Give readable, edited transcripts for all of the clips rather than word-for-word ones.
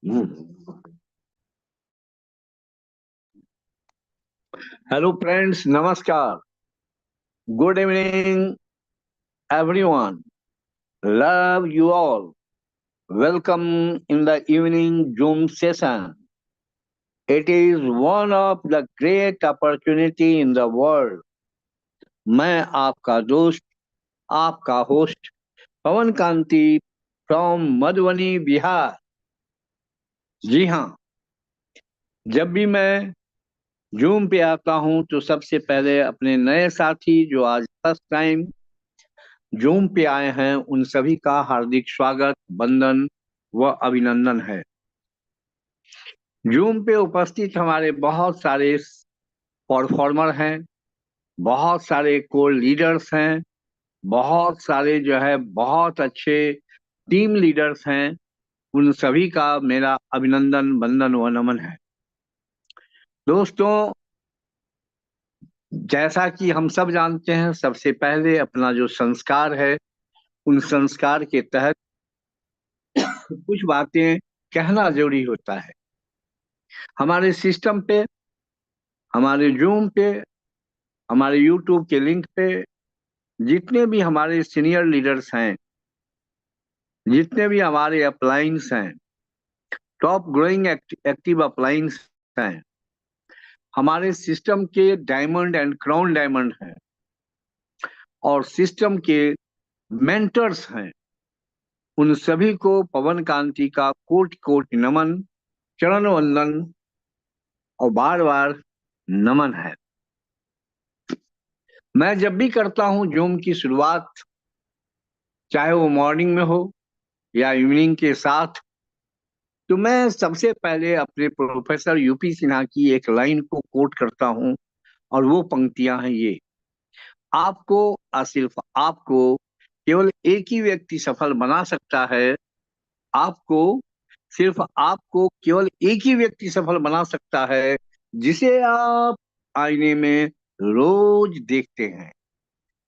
Hello friends, नमस्कार। Good evening everyone. Love you all. Welcome in the evening Zoom session. It is one of the great opportunity in the world. मैं आपका दोस्त, आपका host Pawan Kanti from Madhubani, Bihar. जी हाँ, जब भी मैं जूम पे आता हूँ तो सबसे पहले अपने नए साथी जो आज फर्स्ट टाइम जूम पे आए हैं उन सभी का हार्दिक स्वागत, वंदन व अभिनंदन है। जूम पे उपस्थित हमारे बहुत सारे परफॉर्मर हैं, बहुत सारे कोर लीडर्स हैं, बहुत सारे जो है बहुत अच्छे टीम लीडर्स हैं। उन सभी का मेरा अभिनंदन, वंदन व नमन है। दोस्तों, जैसा कि हम सब जानते हैं, सबसे पहले अपना जो संस्कार है, उन संस्कार के तहत कुछ बातें कहना जरूरी होता है। हमारे सिस्टम पे, हमारे जूम पे, हमारे यूट्यूब के लिंक पे जितने भी हमारे सीनियर लीडर्स हैं, जितने भी हमारे अपलाइंस हैं, टॉप ग्रोइंग एक्टिव अपलाइंस हैं, हमारे सिस्टम के डायमंड एंड क्राउन डायमंड हैं और सिस्टम के मेंटर्स हैं, उन सभी को पवन कांति का कोटि कोटि नमन, चरण वंदन और बार बार नमन है। मैं जब भी करता हूं जूम की शुरुआत, चाहे वो मॉर्निंग में हो या इवनिंग के साथ, तो मैं सबसे पहले अपने प्रोफेसर यूपी सिन्हा की एक लाइन को कोट करता हूं और वो पंक्तियां हैं ये: आपको सिर्फ आपको केवल एक ही व्यक्ति सफल बना सकता है। आपको सिर्फ आपको केवल एक ही व्यक्ति सफल बना सकता है जिसे आप आईने में रोज देखते हैं।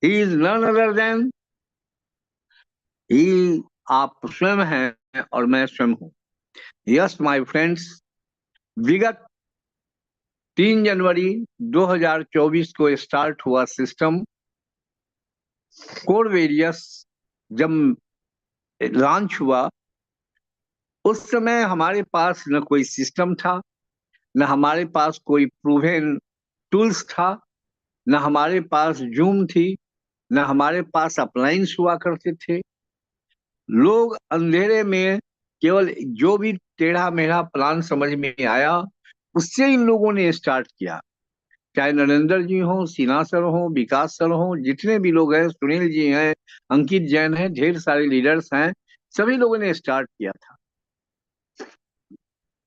He is none other than he. आप स्वयं हैं और मैं स्वयं हूं। यस माय फ्रेंड्स, विगत 3 जनवरी 2024 को स्टार्ट हुआ सिस्टम कोर वेरियस। जब लॉन्च हुआ उस समय हमारे पास न कोई सिस्टम था, न हमारे पास कोई प्रूवन टूल्स था, न हमारे पास जूम थी, न हमारे पास अप्लायंस हुआ करते थे। लोग अंधेरे में केवल जो भी टेढ़ा मेढ़ा प्लान समझ में आया उससे इन लोगों ने स्टार्ट किया। चाहे नरेंद्र जी हो, सिन्हा सर हो, विकास सर हो, जितने भी लोग हैं, सुनील जी हैं, अंकित जैन हैं, ढेर सारे लीडर्स हैं, सभी लोगों ने स्टार्ट किया था।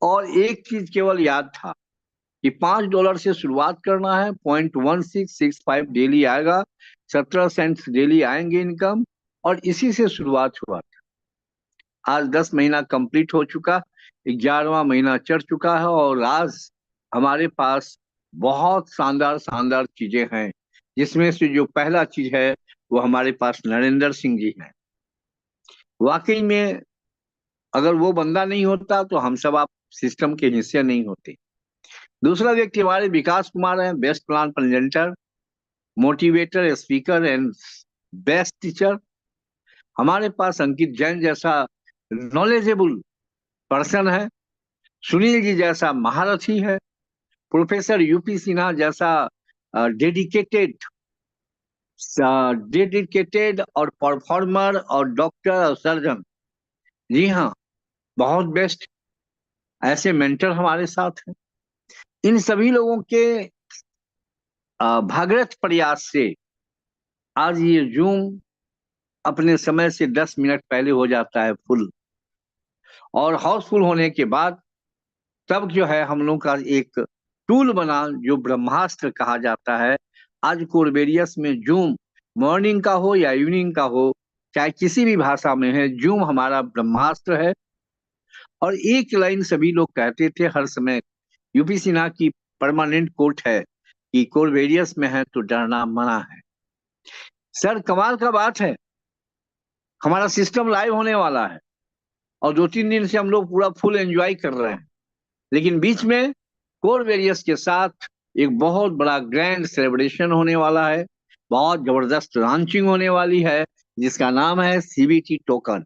और एक चीज केवल याद था कि $5 से शुरुआत करना है, 0.1665 डेली आएगा, 17 सेंट्स डेली आएंगे इनकम, और इसी से शुरुआत हुआ था। आज 10 महीना कंप्लीट हो चुका, 11वां महीना चढ़ चुका है और आज हमारे पास बहुत शानदार शानदार चीजें हैं, जिसमें से जो पहला चीज है वो हमारे पास नरेंद्र सिंह जी हैं। वाकई में अगर वो बंदा नहीं होता तो हम सब आप सिस्टम के हिस्से नहीं होते। दूसरा व्यक्ति हमारे विकास कुमार हैं, best plan presenter, motivator, speaker and best teacher. हमारे पास अंकित जैन जैसा नॉलेजेबल पर्सन है, सुनील जी जैसा महारथी है, प्रोफेसर यूपी सिन्हा जैसा डेडिकेटेड डेडिकेटेड और परफॉर्मर और डॉक्टर और सर्जन। जी हाँ, बहुत बेस्ट ऐसे मेंटर हमारे साथ हैं। इन सभी लोगों के भागीरथ प्रयास से आज ये जूम अपने समय से 10 मिनट पहले हो जाता है फुल, और हाउसफुल होने के बाद तब जो है हम लोग का एक टूल बना जो ब्रह्मास्त्र कहा जाता है। आज कोरबेरियस में जूम मॉर्निंग का हो या इवनिंग का हो, चाहे किसी भी भाषा में है, जूम हमारा ब्रह्मास्त्र है। और एक लाइन सभी लोग कहते थे हर समय, यूपी सिन्हा की परमानेंट कोट है कि कोरबेरियस में है तो डरना मना है। सर, कमाल का बात है, हमारा सिस्टम लाइव होने वाला है। और 2-3 दिन से हम लोग पूरा फुल एंजॉय कर रहे हैं। लेकिन बीच में कोर वेरियस के साथ एक बहुत बड़ा ग्रैंड सेलिब्रेशन होने वाला है, बहुत जबरदस्त लॉन्चिंग होने वाली है, जिसका नाम है सीबीटी टोकन।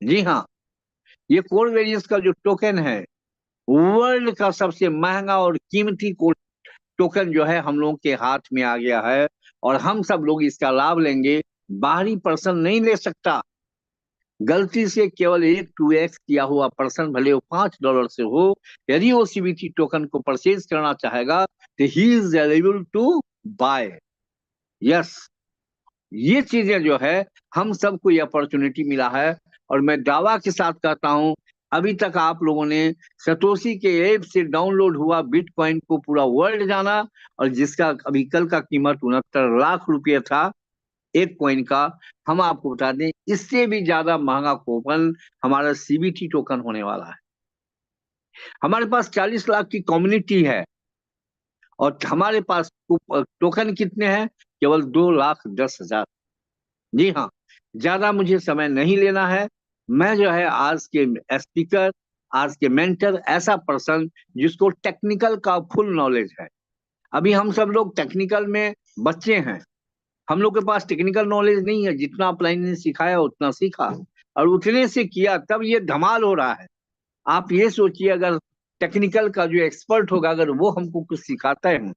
जी हाँ, ये कोर वेरियस का जो टोकन है, वर्ल्ड का सबसे महंगा और कीमती टोकन जो है हम लोगों के हाथ में आ गया है, और हम सब लोग इसका लाभ लेंगे। बाहरी पर्सन नहीं ले सकता। गलती से केवल एक 2x किया हुआ पर्सन, भले वो $5 से हो, यदि वो सीबीटी टोकन को परचेज करना चाहेगा तो he is eligible to buy. Yes, ये चीजें जो है, हम सबको ये अपॉर्चुनिटी मिला है। और मैं दावा के साथ कहता हूं, अभी तक आप लोगों ने सतोशी के ऐप से डाउनलोड हुआ बिटकॉइन को पूरा वर्ल्ड जाना, और जिसका अभी कल का कीमत 69 लाख रुपये था एक कॉइन का। हम आपको बता दें, इससे भी ज्यादा महंगा कूपन हमारा सीबीटी टोकन होने वाला है। हमारे पास 40 लाख की कम्युनिटी है, और हमारे पास टोकन कितने हैं? केवल 2,10,000। जी हाँ, ज्यादा मुझे समय नहीं लेना है। मैं जो है आज के स्पीकर, आज के मेंटर, ऐसा पर्सन जिसको टेक्निकल का फुल नॉलेज है। अभी हम सब लोग टेक्निकल में बच्चे हैं, हम लोग के पास टेक्निकल नॉलेज नहीं है। जितना अपलाइन ने सिखाया उतना सीखा, और उतने से किया, तब ये धमाल हो रहा है। आप ये सोचिए, अगर टेक्निकल का जो एक्सपर्ट होगा, अगर वो हमको कुछ सिखाता है,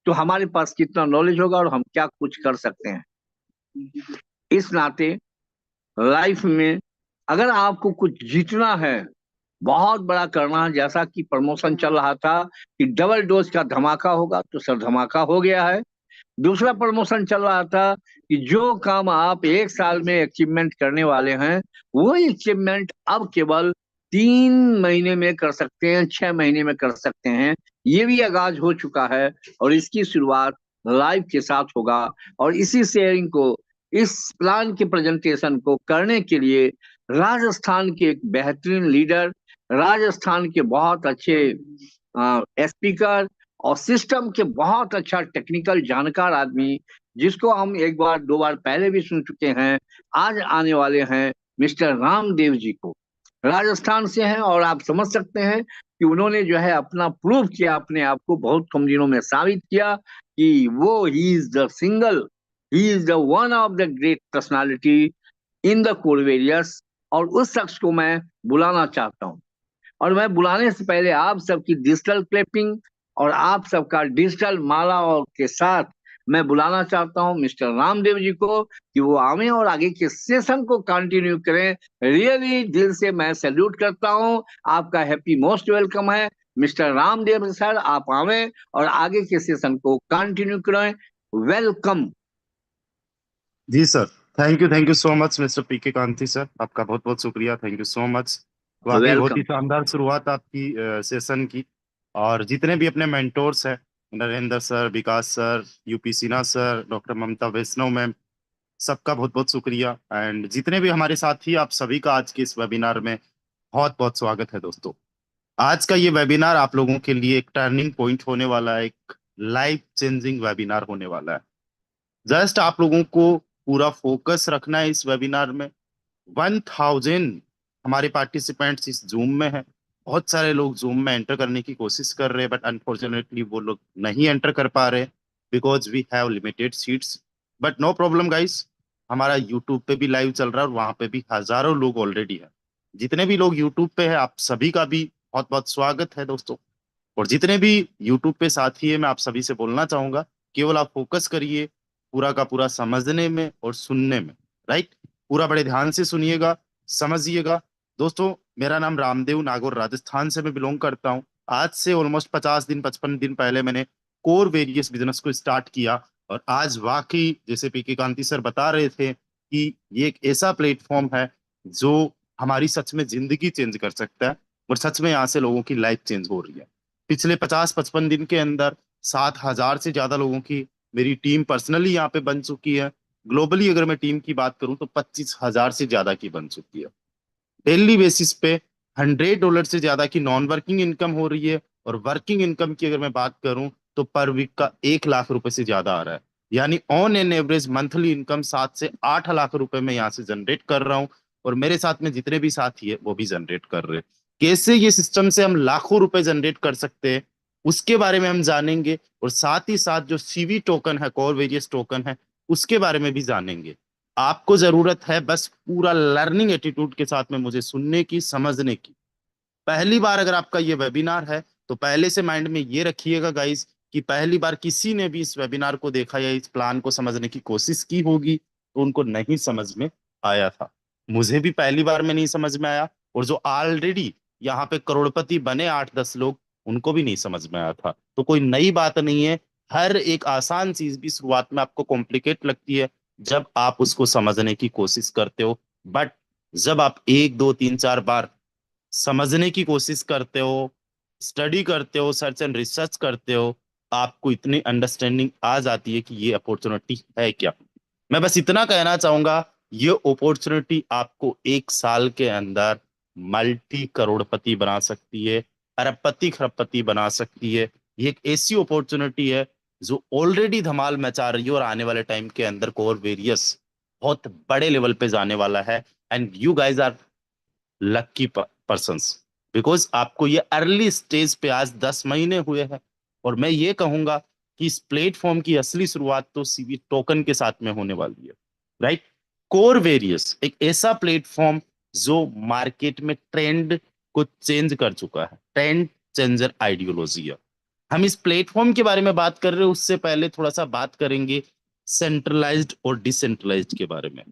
तो हमारे पास कितना नॉलेज होगा और हम क्या कुछ कर सकते हैं। इस नाते लाइफ में अगर आपको कुछ जीतना है, बहुत बड़ा करना है, जैसा कि प्रमोशन चल रहा था कि डबल डोज का धमाका होगा, तो सर धमाका हो गया है। दूसरा प्रमोशन चल रहा था कि जो काम आप एक साल में अचीवमेंट करने वाले हैं, वो अचीवमेंट अब केवल 3 महीने में कर सकते हैं, 6 महीने में कर सकते हैं। ये भी आगाज हो चुका है, और इसकी शुरुआत लाइव के साथ होगा। और इसी शेयरिंग को, इस प्लान के प्रेजेंटेशन को करने के लिए राजस्थान के एक बेहतरीन लीडर, राजस्थान के बहुत अच्छे स्पीकर, और सिस्टम के बहुत अच्छा टेक्निकल जानकार आदमी, जिसको हम एक बार दो बार पहले भी सुन चुके हैं, आज आने वाले हैं मिस्टर रामदेव जी को। राजस्थान से हैं, और आप समझ सकते हैं कि उन्होंने जो है अपना प्रूव किया, अपने आप को बहुत कम दिनों में साबित किया कि वो ही is the one of the great personality in the कोरवेरियस। और उस शख्स को मैं बुलाना चाहता हूँ। और मैं बुलाने से पहले आप सबकी डिजिटल क्लिपिंग और आप सबका डिजिटल माला और के साथ मैं बुलाना चाहता हूं मिस्टर रामदेव जी को, कि वो आवे और आगे के सेशन को कंटिन्यू करें। रियली दिल से मैं सैल्यूट करता हूं, आपका हैप्पी मोस्ट वेलकम है मिस्टर रामदेव सर। आप आवे और आगे के सेशन को कंटिन्यू करें। वेलकम। जी sir, thank you so much mister PK Kanti sir, आपका बहुत बहुत शुक्रिया, थैंक यू सो मच। वाकई बहुत ही वेलकम। शानदार शुरुआत आपकी सेशन की। और जितने भी अपने मेंटोर्स हैं, Narendra sir, Vikas sir, UP Sinha sir, doctor Mamta Vaishnav ma'am, सबका बहुत बहुत शुक्रिया। एंड जितने भी हमारे साथी, आप सभी का आज के इस वेबिनार में बहुत बहुत स्वागत है दोस्तों। आज का ये वेबिनार आप लोगों के लिए एक टर्निंग पॉइंट होने वाला है, एक लाइफ चेंजिंग वेबिनार होने वाला है। जस्ट आप लोगों को पूरा फोकस रखना है इस वेबिनार में। 1000 हमारे पार्टिसिपेंट्स इस जूम में हैं। बहुत सारे लोग जूम में एंटर करने की कोशिश कर रहे हैं, बट अनफॉर्चुनेटली वो लोग नहीं एंटर कर पा रहे, because we have limited seats. But no problem guys, हमारा यूट्यूब पे भी लाइव चल रहा है, और वहां पे भी हजारों लोग ऑलरेडी हैं। जितने भी लोग यूट्यूब पे हैं, आप सभी का भी बहुत बहुत स्वागत है दोस्तों। और जितने भी यूट्यूब पे साथी है, मैं आप सभी से बोलना चाहूंगा, केवल आप फोकस करिए पूरा का पूरा समझने में और सुनने में। राइट, पूरा बड़े ध्यान से सुनिएगा, समझिएगा। दोस्तों, मेरा नाम रामदेव, नागौर राजस्थान से मैं बिलोंग करता हूँ। आज से ऑलमोस्ट 50 दिन 55 दिन पहले मैंने कोर वेरियस बिजनेस को स्टार्ट किया। और आज वाकई जैसे पीके कांति सर बता रहे थे कि ये एक ऐसा प्लेटफॉर्म है जो हमारी सच में जिंदगी चेंज कर सकता है, और सच में यहाँ से लोगों की लाइफ चेंज हो रही है। पिछले 50-55 दिन के अंदर 7,000 से ज्यादा लोगों की मेरी टीम पर्सनली यहाँ पे बन चुकी है। ग्लोबली अगर मैं टीम की बात करूं तो 25,000 से ज्यादा की बन चुकी है। डेली बेसिस पे $100 से ज्यादा की नॉन वर्किंग इनकम हो रही है। और वर्किंग इनकम की अगर मैं बात करूं तो पर वीक का 1 लाख रुपए से ज्यादा आ रहा है। यानी on an average monthly income 7 से 8 लाख रुपए में यहाँ से जनरेट कर रहा हूँ। और मेरे साथ में जितने भी साथी है वो भी जनरेट कर रहे हैं। कैसे ये सिस्टम से हम लाखों रुपए जनरेट कर सकते हैं उसके बारे में हम जानेंगे, और साथ ही साथ जो सीवी टोकन है, कोर वेरियस टोकन है, उसके बारे में भी जानेंगे। आपको जरूरत है बस पूरा लर्निंग एटीट्यूड के साथ में मुझे सुनने की, समझने की। पहली बार अगर आपका ये वेबिनार है तो पहले से माइंड में ये रखिएगा गाइस कि पहली बार किसी ने भी इस वेबिनार को देखा या इस प्लान को समझने की कोशिश की होगी तो उनको नहीं समझ में आया था। मुझे भी पहली बार में नहीं समझ में आया, और जो ऑलरेडी यहाँ पे करोड़पति बने 8-10 लोग, उनको भी नहीं समझ में आया था। तो कोई नई बात नहीं है। हर एक आसान चीज भी शुरुआत में आपको कॉम्प्लिकेट लगती है जब आप उसको समझने की कोशिश करते हो, बट जब आप 1 2 3 4 बार समझने की कोशिश करते हो, स्टडी करते हो, सर्च एंड रिसर्च करते हो, आपको इतनी अंडरस्टैंडिंग आ जाती है कि ये अपॉर्चुनिटी है क्या। मैं बस इतना कहना चाहूंगा, ये अपॉर्चुनिटी आपको 1 साल के अंदर मल्टी करोड़पति बना सकती है, अरबपति खरबपति बना सकती है। ये एक ऐसी अपॉर्चुनिटी है जो ऑलरेडी धमाल मचा रही है, और आने वाले टाइम के अंदर कोर वेरियस बहुत बड़े लेवल पे जाने वाला है। And you guys are lucky persons, because आपको ये अर्ली स्टेज पे आज 10 महीने हुए हैं। और मैं ये कहूंगा कि इस प्लेटफॉर्म की असली शुरुआत तो सीवी टोकन के साथ में होने वाली है, राइट। कोर वेरियस एक ऐसा प्लेटफॉर्म जो मार्केट में ट्रेंड को चेंज कर चुका है, ट्रेंड चेंजर आइडियोलॉजी है। हम इस प्लेटफॉर्म के बारे में बात कर रहे हैं, उससे पहले थोड़ा सा बात करेंगे सेंट्रलाइज्ड और डिसेंट्रलाइज्ड के बारे में।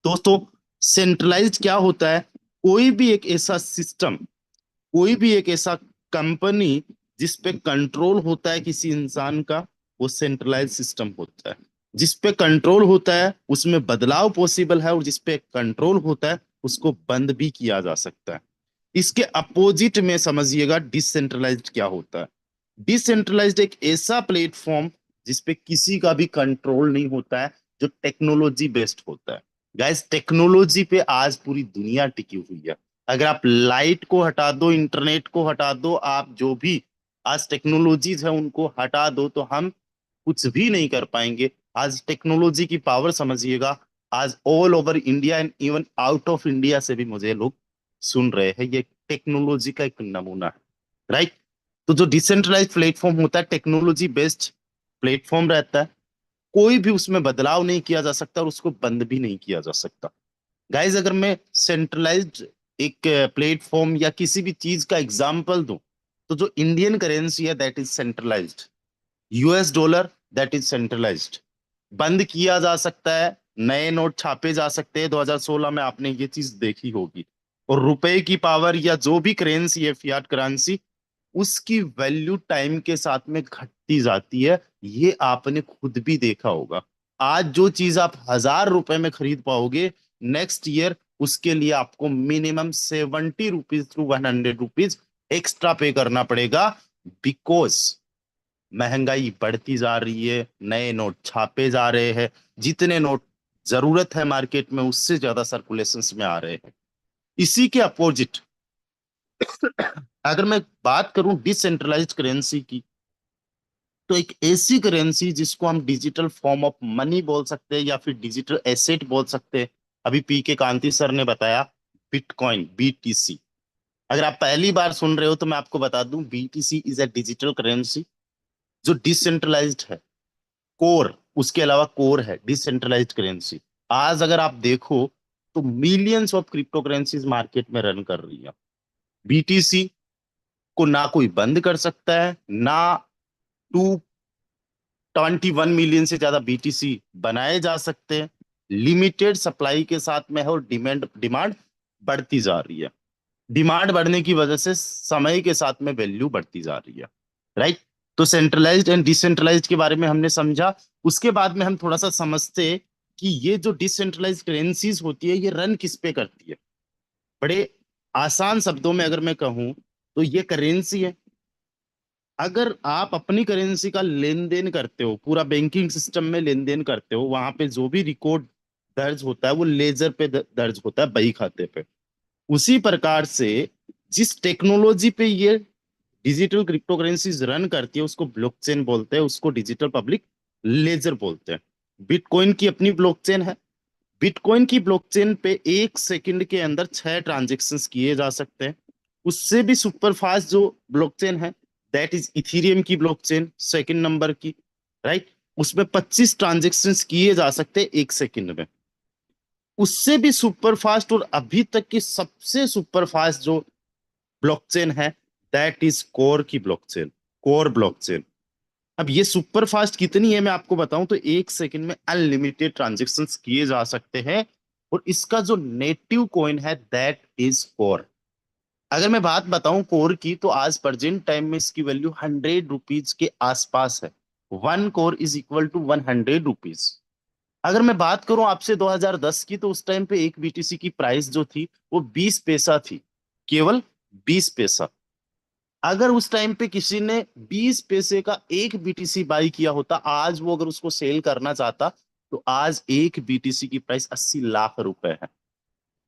दोस्तों, सेंट्रलाइज्ड क्या होता है? कोई भी एक ऐसा सिस्टम, कोई भी एक ऐसा कंपनी जिस पे कंट्रोल होता है किसी इंसान का, वो सेंट्रलाइज सिस्टम होता है। जिस पे कंट्रोल होता है उसमें बदलाव पॉसिबल है, और जिस पे कंट्रोल होता है उसको बंद भी किया जा सकता है। इसके अपोजिट में समझिएगा डिसेंट्रलाइज्ड क्या होता है। डिसेंट्रलाइज्ड एक ऐसा प्लेटफॉर्म जिस पे किसी का भी कंट्रोल नहीं होता है, जो टेक्नोलॉजी बेस्ड होता है। गाइस, टेक्नोलॉजी पे आज पूरी दुनिया टिकी हुई है। अगर आप लाइट को हटा दो, इंटरनेट को हटा दो, आप जो भी आज टेक्नोलॉजीज है उनको हटा दो, तो हम कुछ भी नहीं कर पाएंगे। आज टेक्नोलॉजी की पावर समझिएगा। आज all over India and even out of India से भी मुझे लोग सुन रहे हैं। ये टेक्नोलॉजी का एक नमूना है, राइट। तो जो डिसेंट्रलाइज प्लेटफॉर्म होता है, टेक्नोलॉजी बेस्ड प्लेटफॉर्म रहता है। कोई भी उसमें बदलाव नहीं किया जा सकता और उसको बंद भी नहीं किया जा सकता। गाइज, अगर मैं सेंट्रलाइज्ड एक प्लेटफॉर्म या किसी भी चीज का एग्जांपल दूं, तो जो इंडियन करेंसी है that is centralised. US dollar that is centralised. बंद किया जा सकता है, नए नोट छापे जा सकते हैं। 2016 में आपने ये चीज देखी होगी। और रुपए की पावर या जो भी करेंसी है, फियाट करेंसी, उसकी वैल्यू टाइम के साथ में घटती जाती है। ये आपने खुद भी देखा होगा। आज जो चीज आप 1000 रुपए में खरीद पाओगे, नेक्स्ट ईयर उसके लिए आपको minimum 70 rupees to 100 rupees extra pay करना पड़ेगा। बिकॉज महंगाई बढ़ती जा रही है, नए नोट छापे जा रहे हैं, जितने नोट जरूरत है मार्केट में उससे ज्यादा सर्कुलेशन में आ रहे हैं। इसी के अपोजिट अगर मैं बात करूं डिसेंट्रलाइज्ड करेंसी की, तो एक ऐसी करेंसी जिसको हम डिजिटल फॉर्म ऑफ मनी बोल सकते हैं या फिर डिजिटल एसेट बोल सकते हैं। अभी पी के कांति सर ने बताया बिटकॉइन, बीटीसी। अगर आप पहली बार सुन रहे हो तो मैं आपको बता दूं, BTC is a digital currency जो डिसेंट्रलाइज्ड है। कोर, उसके अलावा कोर है डिसेंट्रलाइज्ड करेंसी। आज अगर आप देखो तो millions of crypto currencies market में रन कर रही है। बीटीसी को ना कोई बंद कर सकता है, ना 221 मिलियन से ज्यादा बीटीसी बनाए जा सकते हैं। लिमिटेड सप्लाई के साथ में है, और डिमांड डिमांड बढ़ती जा रही है। डिमांड बढ़ने की वजह से समय के साथ में वैल्यू बढ़ती जा रही है, राइट। तो सेंट्रलाइज्ड एंड डिसेंट्रलाइज्ड के बारे में हमने समझा। उसके बाद में हम थोड़ा सा समझते हैं कि ये जो डिसेंट्रलाइज्ड करेंसीज होती है ये रन किस पे करती है। बड़े आसान शब्दों में अगर मैं कहूं तो ये करेंसी है। अगर आप अपनी करेंसी का लेन देन करते हो, पूरा बैंकिंग सिस्टम में लेन देन करते हो, वहां पे जो भी रिकॉर्ड दर्ज होता है वो लेजर पे दर्ज होता है, बही खाते पे। उसी प्रकार से जिस टेक्नोलॉजी पे ये डिजिटल क्रिप्टो करेंसीज रन करती है उसको ब्लॉकचेन बोलते हैं, उसको डिजिटल पब्लिक लेजर बोलते हैं। बिटकॉइन की अपनी ब्लॉकचेन है, बिटकॉइन की ब्लॉकचेन पे 1 सेकंड के अंदर 6 ट्रांजेक्शन्स किए जा सकते हैं। उससे भी सुपर फास्ट जो ब्लॉकचेन है, दैट इज इथीरियम की ब्लॉकचेन, सेकंड नंबर की, राइट। उसमें 25 ट्रांजेक्शन्स किए जा सकते हैं 1 सेकंड में। उससे भी सुपर फास्ट और अभी तक की सबसे सुपर फास्ट जो ब्लॉकचेन है, दैट इज कोर की ब्लॉकचेन, कोर ब्लॉकचेन। अब ये सुपर फास्ट कितनी है मैं आपको बताऊं तो 1 सेकंड में अनलिमिटेड ट्रांजेक्शन्स किए जा सकते हैं। और इसका जो नेटिव कॉइन है, दैट इज कोर। अगर मैं बात बताऊं कोर की, तो आज प्रेजेंट टाइम में इसकी वैल्यू 100 रुपीज के आसपास है। 1 core is equal to 100 rupees. अगर मैं बात करूं आपसे 2010 की, तो उस टाइम पे एक बीटीसी की प्राइस जो थी वो 20 पैसा थी, केवल 20 पैसा। अगर उस टाइम पे किसी ने 20 पैसे का एक बीटीसी बाई किया होता, आज वो अगर उसको सेल करना चाहता, तो आज एक बीटीसी की प्राइस 80 लाख रुपए है।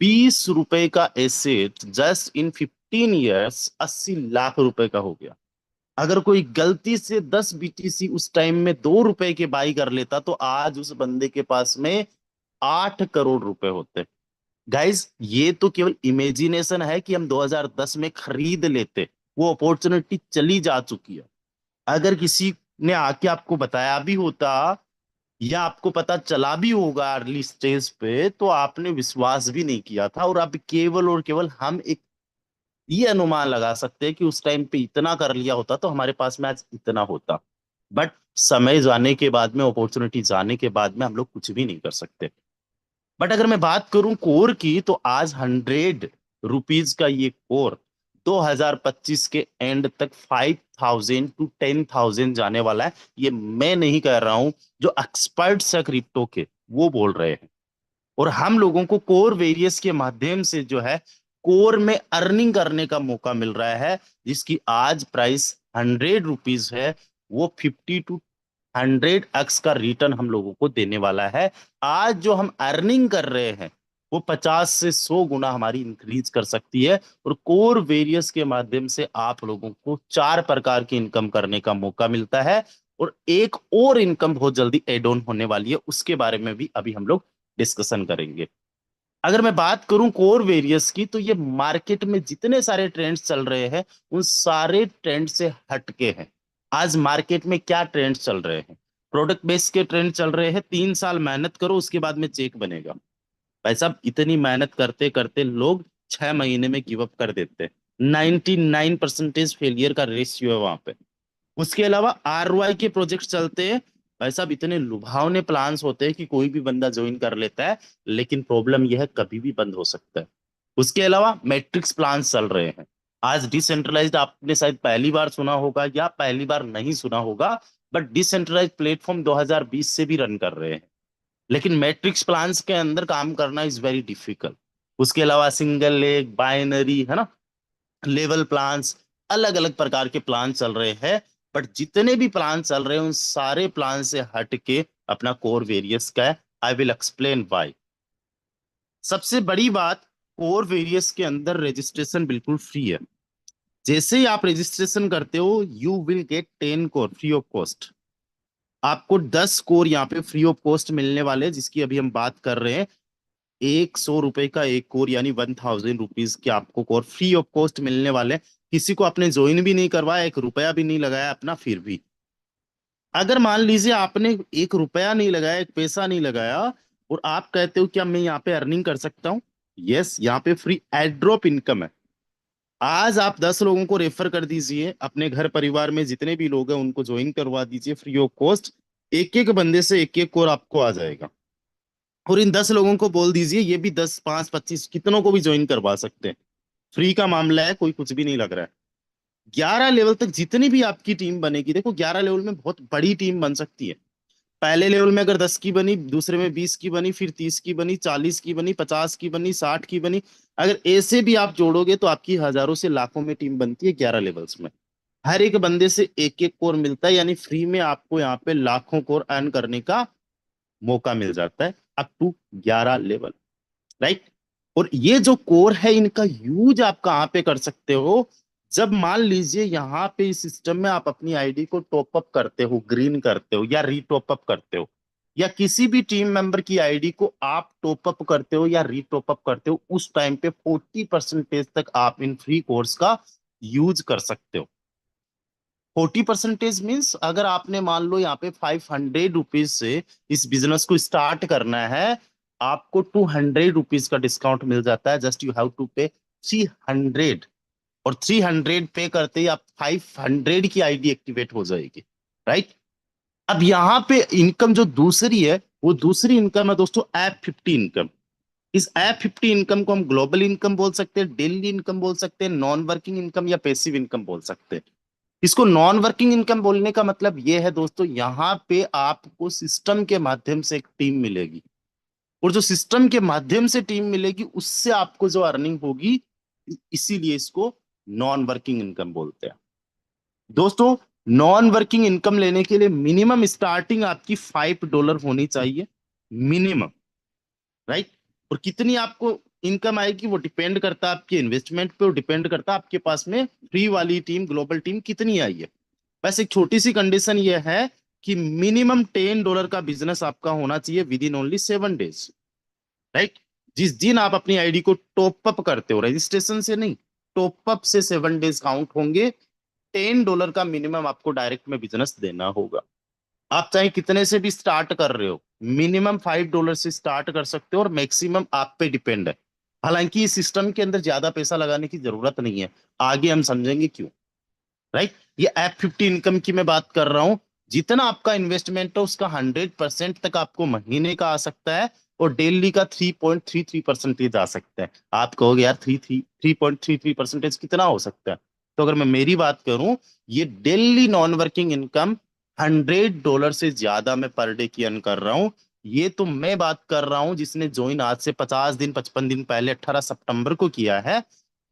20 रुपए का asset just in 15 years 80 lakh रुपए का हो गया। अगर कोई गलती से 10 बीटीसी उस टाइम में 2 रुपए के बाई कर लेता, तो आज उस बंदे के पास में 8 करोड़ रुपए होते। गाइस, ये तो केवल इमेजिनेशन है कि हम 2010 में खरीद लेते। वो अपॉर्चुनिटी चली जा चुकी है। अगर किसी ने आके आपको बताया भी होता, या आपको पता चला भी होगा अर्ली स्टेज पे, तो आपने विश्वास भी नहीं किया था। और अब केवल और केवल हम एक ये अनुमान लगा सकते हैं कि उस टाइम पे इतना कर लिया होता तो हमारे पास में आज इतना होता। बट समय जाने के बाद में, अपॉर्चुनिटी जाने के बाद में, हम लोग कुछ भी नहीं कर सकते। बट अगर मैं बात करूं कोर की, तो आज 100 रुपीज का ये कोर 2025 के एंड तक 5,000 to 10,000 जाने वाला है। ये मैं नहीं कह रहा हूं, जो एक्सपर्ट्स है क्रिप्टो के वो बोल रहे हैं। और हम लोगों को कोर वेरियस के माध्यम से जो है कोर में अर्निंग करने का मौका मिल रहा है, जिसकी आज प्राइस 100 रुपीज है। वो 50 to 100x का रिटर्न हम लोगों को देने वाला है। आज जो हम अर्निंग कर रहे हैं, वो 50 से 100 गुना हमारी इंक्रीज कर सकती है। और कोर वेरियस के माध्यम से आप लोगों को 4 प्रकार की इनकम करने का मौका मिलता है। और एक और इनकम बहुत जल्दी एड ऑन होने वाली है, उसके बारे में भी अभी हम लोग डिस्कशन करेंगे। अगर मैं बात करूं कोर वेरियस की, तो ये मार्केट में जितने सारे ट्रेंड्स चल रहे हैं, उन सारे ट्रेंड से हटके हैं। आज मार्केट में क्या ट्रेंड्स चल रहे हैं? प्रोडक्ट बेस के ट्रेंड चल रहे हैं। 3 साल मेहनत करो, उसके बाद में चेक बनेगा। भाई साहब, इतनी मेहनत करते करते लोग 6 महीने में गिव अप कर देते हैं। 99% फेलियर का रेशियो है वहां पे। उसके अलावा आरओआई के प्रोजेक्ट चलते हैं। भाई साहब, इतने लुभावने प्लान्स होते हैं कि कोई भी बंदा ज्वाइन कर लेता है, लेकिन प्रॉब्लम यह है कभी भी बंद हो सकता है। उसके अलावा मैट्रिक्स प्लान्स चल रहे हैं। आज डिसेंट्रलाइज्ड आपने शायद पहली बार सुना होगा या पहली बार नहीं सुना होगा, बट डिसेंट्रलाइज्ड प्लेटफॉर्म 2020 से भी रन कर रहे हैं। लेकिन मैट्रिक्स प्लान्स के अंदर काम करना इज वेरी डिफिकल्ट। उसके अलावा सिंगल लेग, बाइनरी, है ना, लेवल प्लान्स, अलग अलग प्रकार के प्लान चल रहे हैं। बट जितने भी प्लान चल रहे हैं, उन सारे प्लान से हट के अपना कोर वेरियस का है। I will explain why. सबसे बड़ी बात, कोर वेरियस के अंदर रजिस्ट्रेशन बिल्कुल फ्री है। जैसे ही आप रजिस्ट्रेशन करते हो, you will get 10 core free of cost. आपको 10 कोर यहाँ पे फ्री ऑफ कॉस्ट मिलने वाले हैं, जिसकी अभी हम बात कर रहे हैं। 100 रुपए का एक कोर, यानी 1,000 रुपीज के आपको कोर फ्री ऑफ कॉस्ट मिलने वाले हैं। किसी को आपने ज्वाइन भी नहीं करवाया, 1 रुपया भी नहीं लगाया अपना, फिर भी अगर मान लीजिए आपने 1 रुपया नहीं लगाया, एक पैसा नहीं लगाया, और आप कहते हो क्या मैं यहाँ पे अर्निंग कर सकता हूँ? यस, यहाँ पे फ्री एड्रॉप इनकम है। आज आप 10 लोगों को रेफर कर दीजिए, अपने घर परिवार में जितने भी लोग हैं उनको ज्वाइन करवा दीजिए फ्री ऑफ कॉस्ट। एक एक बंदे से एक एक कोर आपको आ जाएगा। और इन 10 लोगों को बोल दीजिए, ये भी 10, 5, 25 कितनों को भी ज्वाइन करवा सकते हैं। फ्री का मामला है, कोई कुछ भी नहीं लग रहा है। 11 लेवल तक जितनी भी आपकी टीम बनेगी, देखो 11 लेवल में बहुत बड़ी टीम बन सकती है। पहले लेवल में अगर 10 की बनी, दूसरे में 20 की बनी, फिर 30 की बनी, 40 की बनी, 50 की बनी, 60 की बनी। अगर ऐसे भी आप जोड़ोगे, तो आपकी हजारों से लाखों में टीम बनती है 11 लेवल्स में। हर एक बंदे से एक एक कोर मिलता है, यानी फ्री में आपको यहाँ पे लाखों कोर अर्न करने का मौका मिल जाता है, अप टू 11 लेवल, राइट। और ये जो कोर है, इनका यूज आप कहाँ पे कर सकते हो? जब मान लीजिए यहाँ पे इस सिस्टम में आप अपनी आईडी को टॉप अप करते हो, ग्रीन करते हो या रीटॉप अप करते हो, या किसी भी टीम मेंबर की आईडी को आप टॉप अप करते हो या रीटॉप अप करते हो, उस टाइम पे 40% तक आप इन फ्री कोर्स का यूज कर सकते हो। 40% मीन्स अगर आपने मान लो यहाँ पे 500 रुपीज से इस बिजनेस को स्टार्ट करना है, आपको 200 रुपीज का डिस्काउंट मिल जाता है। जस्ट यू हैव टू पे 300, और 300 पे करते ही आप 500 की आईडी एक्टिवेट हो जाएगी, राइट। अब यहाँ पे इनकम जो दूसरी है, वो दूसरी इनकम है दोस्तों ऐप 50 इनकम। इस ऐप 50 इनकम को हम ग्लोबल इनकम बोल सकते हैं, डेली इनकम बोल सकते हैं, नॉन वर्किंग इनकम या पैसिव इनकम बोल सकते हैं। इसको नॉन वर्किंग इनकम बोलने का मतलब ये है दोस्तों, यहां पे आपको सिस्टम के माध्यम से एक टीम मिलेगी, और जो सिस्टम के माध्यम से टीम मिलेगी उससे आपको जो अर्निंग होगी, इसीलिए इसको नॉन वर्किंग इनकम बोलते हैं। दोस्तों, नॉन वर्किंग इनकम लेने के लिए मिनिमम स्टार्टिंग आपकी $5 होनी चाहिए, मिनिमम, राइट। और कितनी आपको इनकम आएगी वो डिपेंड करता है आपके इन्वेस्टमेंट पे, और डिपेंड करता है आपके पास में फ्री वाली टीम, ग्लोबल टीम कितनी आई है। बस एक छोटी सी कंडीशन ये है कि मिनिमम $10 का बिजनेस आपका होना चाहिए with in only 7 days, right. जिस दिन आप अपनी आईडी को टॉप अप करते हो, रजिस्ट्रेशन से नहीं, टॉप अप से 7 डेज काउंट होंगे। $10 का मिनिमम आपको डायरेक्ट में बिजनेस देना होगा। आप चाहे कितने से भी स्टार्ट कर रहे हो, मिनिमम $5 से स्टार्ट कर सकते हो, और मैक्सिमम आप पे डिपेंड है। हालांकि इस सिस्टम के अंदर ज्यादा पैसा लगाने की जरूरत नहीं है, आगे हम समझेंगे क्यों, राइट। ये ऐप 50 इनकम की मैं बात कर रहा हूं। जितना आपका इन्वेस्टमेंट है उसका 100% तक आपको महीने का आ सकता है, और डेली का 3.33% आ सकता है। आप कहोगे यार 3.33% कितना हो सकता है? तो अगर मैं मेरी बात करूं, ये डेली नॉन वर्किंग इनकम $100 से ज्यादा मैं पर डे की अर्न कर रहा हूं। ये तो मैं बात कर रहा हूं जिसने ज्वाइन आज से 50 दिन 55 दिन पहले 18 सितंबर को किया है।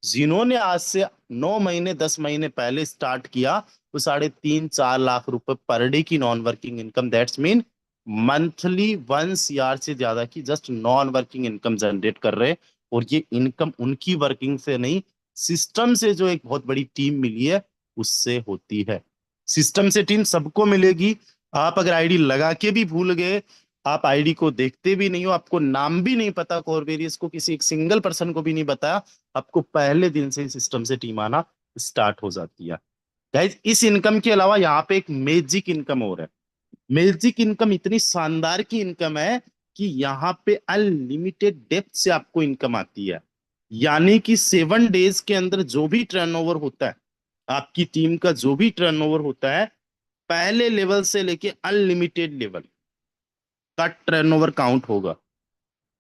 जिन्होंने आज से 9 महीने 10 महीने पहले स्टार्ट किया, वो 3.5 4 लाख रुपए पर डे की non working income, that's mean monthly 1 CR से ज्यादा की just non working income generate कर रहे हैं। और ये इनकम उनकी वर्किंग से नहीं, सिस्टम से जो एक बहुत बड़ी टीम मिली है उससे होती है। सिस्टम से टीम सबको मिलेगी। आप अगर आईडी लगा के भी भूल गए, आप आईडी को देखते भी नहीं हो, आपको नाम भी नहीं पता कॉर्वेरियस को, किसी एक सिंगल पर्सन को भी नहीं बताया, आपको पहले दिन से ही सिस्टम से टीम आना स्टार्ट हो जाती है। गाइज, इस इनकम के अलावा यहाँ पे एक मैजिक इनकम और है। मैजिक इनकम इतनी शानदार की इनकम है कि यहाँ पे अनलिमिटेड डेप्थ से आपको इनकम आती है। यानी कि 7 डेज के अंदर जो भी टर्नओवर होता है, आपकी टीम का जो भी टर्नओवर होता है, पहले लेवल से लेके अनलिमिटेड लेवल का टर्नओवर काउंट होगा।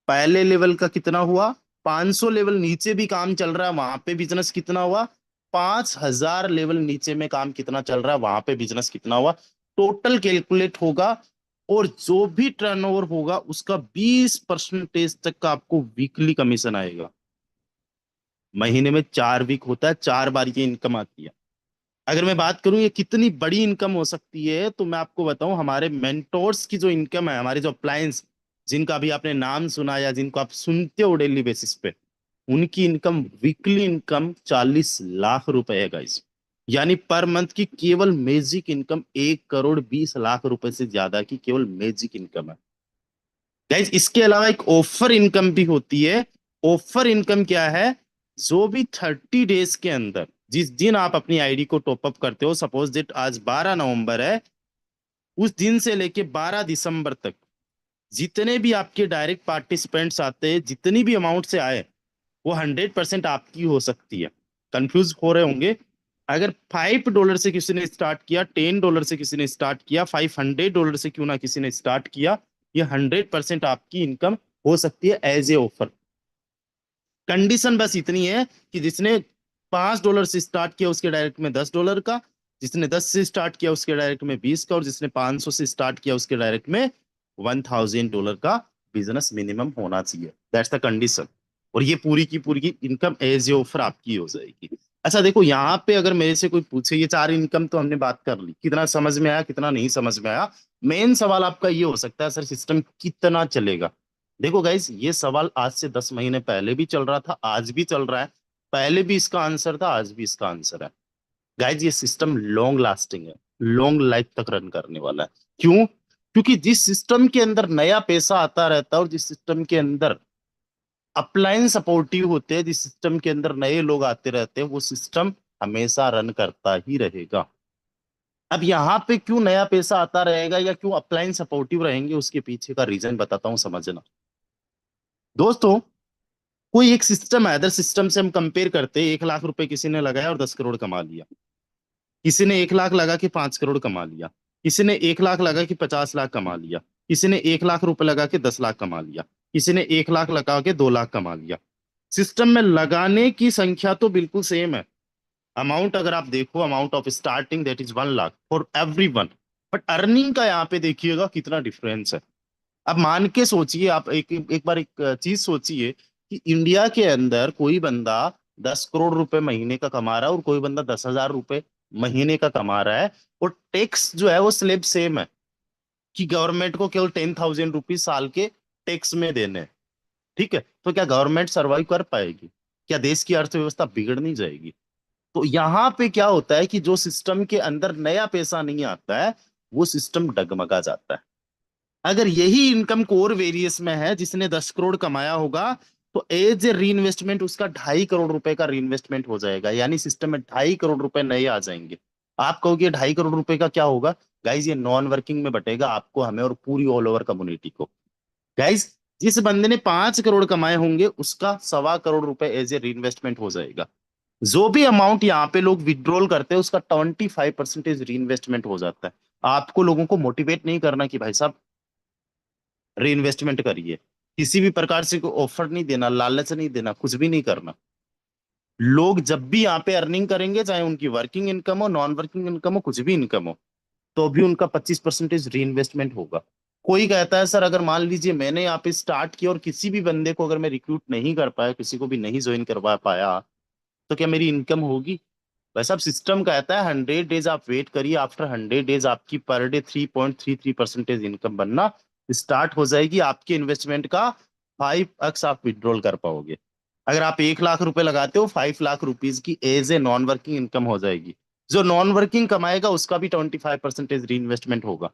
पहले लेवल का कितना हुआ, 500 लेवल नीचे भी काम चल रहा है, वहां पे बिजनेस कितना हुआ, 5000 लेवल नीचे में काम कितना चल रहा है, वहां पे बिजनेस कितना हुआ, टोटल कैलकुलेट होगा। और जो भी टर्नओवर होगा उसका 20% तक का आपको वीकली कमीशन आएगा। महीने में 4 वीक होता है, 4 बार ये इनकम आती है। अगर मैं बात करूं ये कितनी बड़ी इनकम हो सकती है, तो मैं आपको बताऊं, हमारे मेंटोर्स की जो इनकम है, हमारे जो अप्लायंस, जिनका भी आपने नाम सुना या जिनको आप सुनते हो डेली बेसिस पे, उनकी इनकम, वीकली इनकम 40 लाख रुपए है गाइस। यानी पर मंथ की केवल मैजिक इनकम 1,20,00,000 रुपए से ज्यादा की केवल मैजिक इनकम है गाइस। इसके अलावा एक ऑफर इनकम भी होती है। ऑफर इनकम क्या है? जो भी 30 डेज के अंदर, जिस दिन आप अपनी आईडी को टॉप अप करते हो, सपोज दैट आज 12 नवंबर है, उस दिन से लेके 12 दिसंबर तक जितने भी आपके डायरेक्ट पार्टिसिपेंट्स आते हैं, जितनी भी अमाउंट से आए, वो 100% आपकी हो सकती है। कंफ्यूज हो रहे होंगे। अगर $5 से किसी ने स्टार्ट किया, $10 से किसी ने स्टार्ट किया, $500 से क्यों ना किसी ने स्टार्ट किया, ये 100% आपकी इनकम हो सकती है एज ए ऑफर। कंडीशन बस इतनी है कि जिसने $5 से स्टार्ट किया उसके डायरेक्ट में $10 का, जिसने 10 से स्टार्ट किया उसके डायरेक्ट में 20 का, और जिसने 500 से स्टार्ट किया उसके डायरेक्ट में $1,000 का बिजनेस मिनिमम होना चाहिए। That's the condition. और ये पूरी की पूरी इनकम एज ए ऑफर आपकी हो जाएगी। अच्छा देखो, यहाँ पे अगर मेरे से कोई पूछे, ये 4 इनकम तो हमने बात कर ली, कितना समझ में आया कितना नहीं समझ में आया, मेन सवाल आपका ये हो सकता है, सर सिस्टम कितना चलेगा। देखो गाइस, ये सवाल आज से 10 महीने पहले भी चल रहा था, आज भी चल रहा है। पहले भी इसका आंसर था, आज भी इसका आंसर है। गाइस, ये सिस्टम लॉन्ग लास्टिंग है, लॉन्ग लाइफ तक रन करने वाला है। क्यों? क्योंकि जिस सिस्टम के अंदर नया पैसा आता रहता है और जिस सिस्टम के अंदर अपलाइन सपोर्टिव होते हैं, जिस सिस्टम के अंदर नए लोग आते रहते हैं, वो सिस्टम हमेशा रन करता ही रहेगा। अब यहाँ पे क्यों नया पैसा आता रहेगा या क्यों अपलाइन सपोर्टिव रहेंगे, उसके पीछे का रीजन बताता हूं, समझना दोस्तों। कोई एक सिस्टम है, अदर सिस्टम से हम कंपेयर करते हैं, 1 लाख रुपए किसी ने लगाया और 10 करोड़ कमा लिया। किसी ने 1 लाख लगा के 5 करोड़ कमा लिया। किसी ने 1 लाख लगा के 50 लाख कमा लिया। किसी ने 1 लाख रुपए लगा के 10 लाख कमा लिया। किसी ने 1 लाख लगा के 2 लाख कमा लिया। सिस्टम में लगाने की संख्या तो बिल्कुल सेम है। अमाउंट अगर आप देखो, amount of starting that is 1 lakh for every one, but earning का यहाँ पे देखिएगा कितना डिफरेंस है। अब मान के सोचिए आप, एक बार एक चीज सोचिए कि इंडिया के अंदर कोई बंदा 10 करोड़ रुपए महीने का कमा रहा है और कोई बंदा 10,000 रुपए महीने का कमा रहा है, और टैक्स जो है वो स्लेब सेम है कि गवर्नमेंट को केवल 10,000 रुपीज साल के टैक्स में देने हैं। ठीक है, तो क्या गवर्नमेंट सरवाइव कर पाएगी? क्या देश की अर्थव्यवस्था बिगड़ नहीं जाएगी? तो यहाँ पे क्या होता है कि जो सिस्टम के अंदर नया पैसा नहीं आता है, वो सिस्टम डगमगा जाता है। अगर यही इनकम कोर वेरियस में है, जिसने 10 करोड़ कमाया होगा, तो एज ए री इन्वेस्टमेंट उसका 2.5 करोड़ रुपए का री इन्वेस्टमेंट हो जाएगा, यानी सिस्टम में 2.5 करोड़ रुपए नए आ जाएंगे। आप कहोगे 2.5 करोड़ रुपए का क्या होगा? गाइज ये नॉन वर्किंग में बटेगा आपको, हमें और पूरी ऑल ओवर कम्युनिटी को। गाइज जिस बंदे ने 5 करोड़ कमाए होंगे उसका 1.25 करोड़ रुपए एज ए री इन्वेस्टमेंट हो जाएगा। जो भी अमाउंट यहाँ पे लोग विड्रॉल करते हैं उसका 25% री इन्वेस्टमेंट हो जाता है। आपको लोगों को मोटिवेट नहीं करना कि भाई साहब री इन्वेस्टमेंट करिए, किसी भी प्रकार से कोई ऑफर नहीं देना, लालच नहीं देना, कुछ भी नहीं करना। लोग जब भी यहाँ पे अर्निंग करेंगे, चाहे उनकी वर्किंग इनकम हो, नॉन वर्किंग इनकम हो, कुछ भी इनकम हो, तो भी उनका 25% री इन्वेस्टमेंट होगा। कोई कहता है सर अगर मान लीजिए मैंने यहाँ पे स्टार्ट किया और किसी भी बंदे को अगर मैं रिक्रूट नहीं कर पाया, किसी को भी नहीं ज्वाइन करवा पाया, तो क्या मेरी इनकम होगी? वैसा अब सिस्टम कहता है 100 डेज आप वेट करिए, आफ्टर 100 डेज आपकी पर डे 3.33% इनकम बनना स्टार्ट हो जाएगी। आपके इन्वेस्टमेंट का 5x आप विड्रॉल कर पाओगे। अगर आप 1 लाख रुपए लगाते हो, 5 लाख रुपीज की as a non working income हो जाएगी। जो नॉन वर्किंग कमाएगा उसका भी 25% री इन्वेस्टमेंट होगा।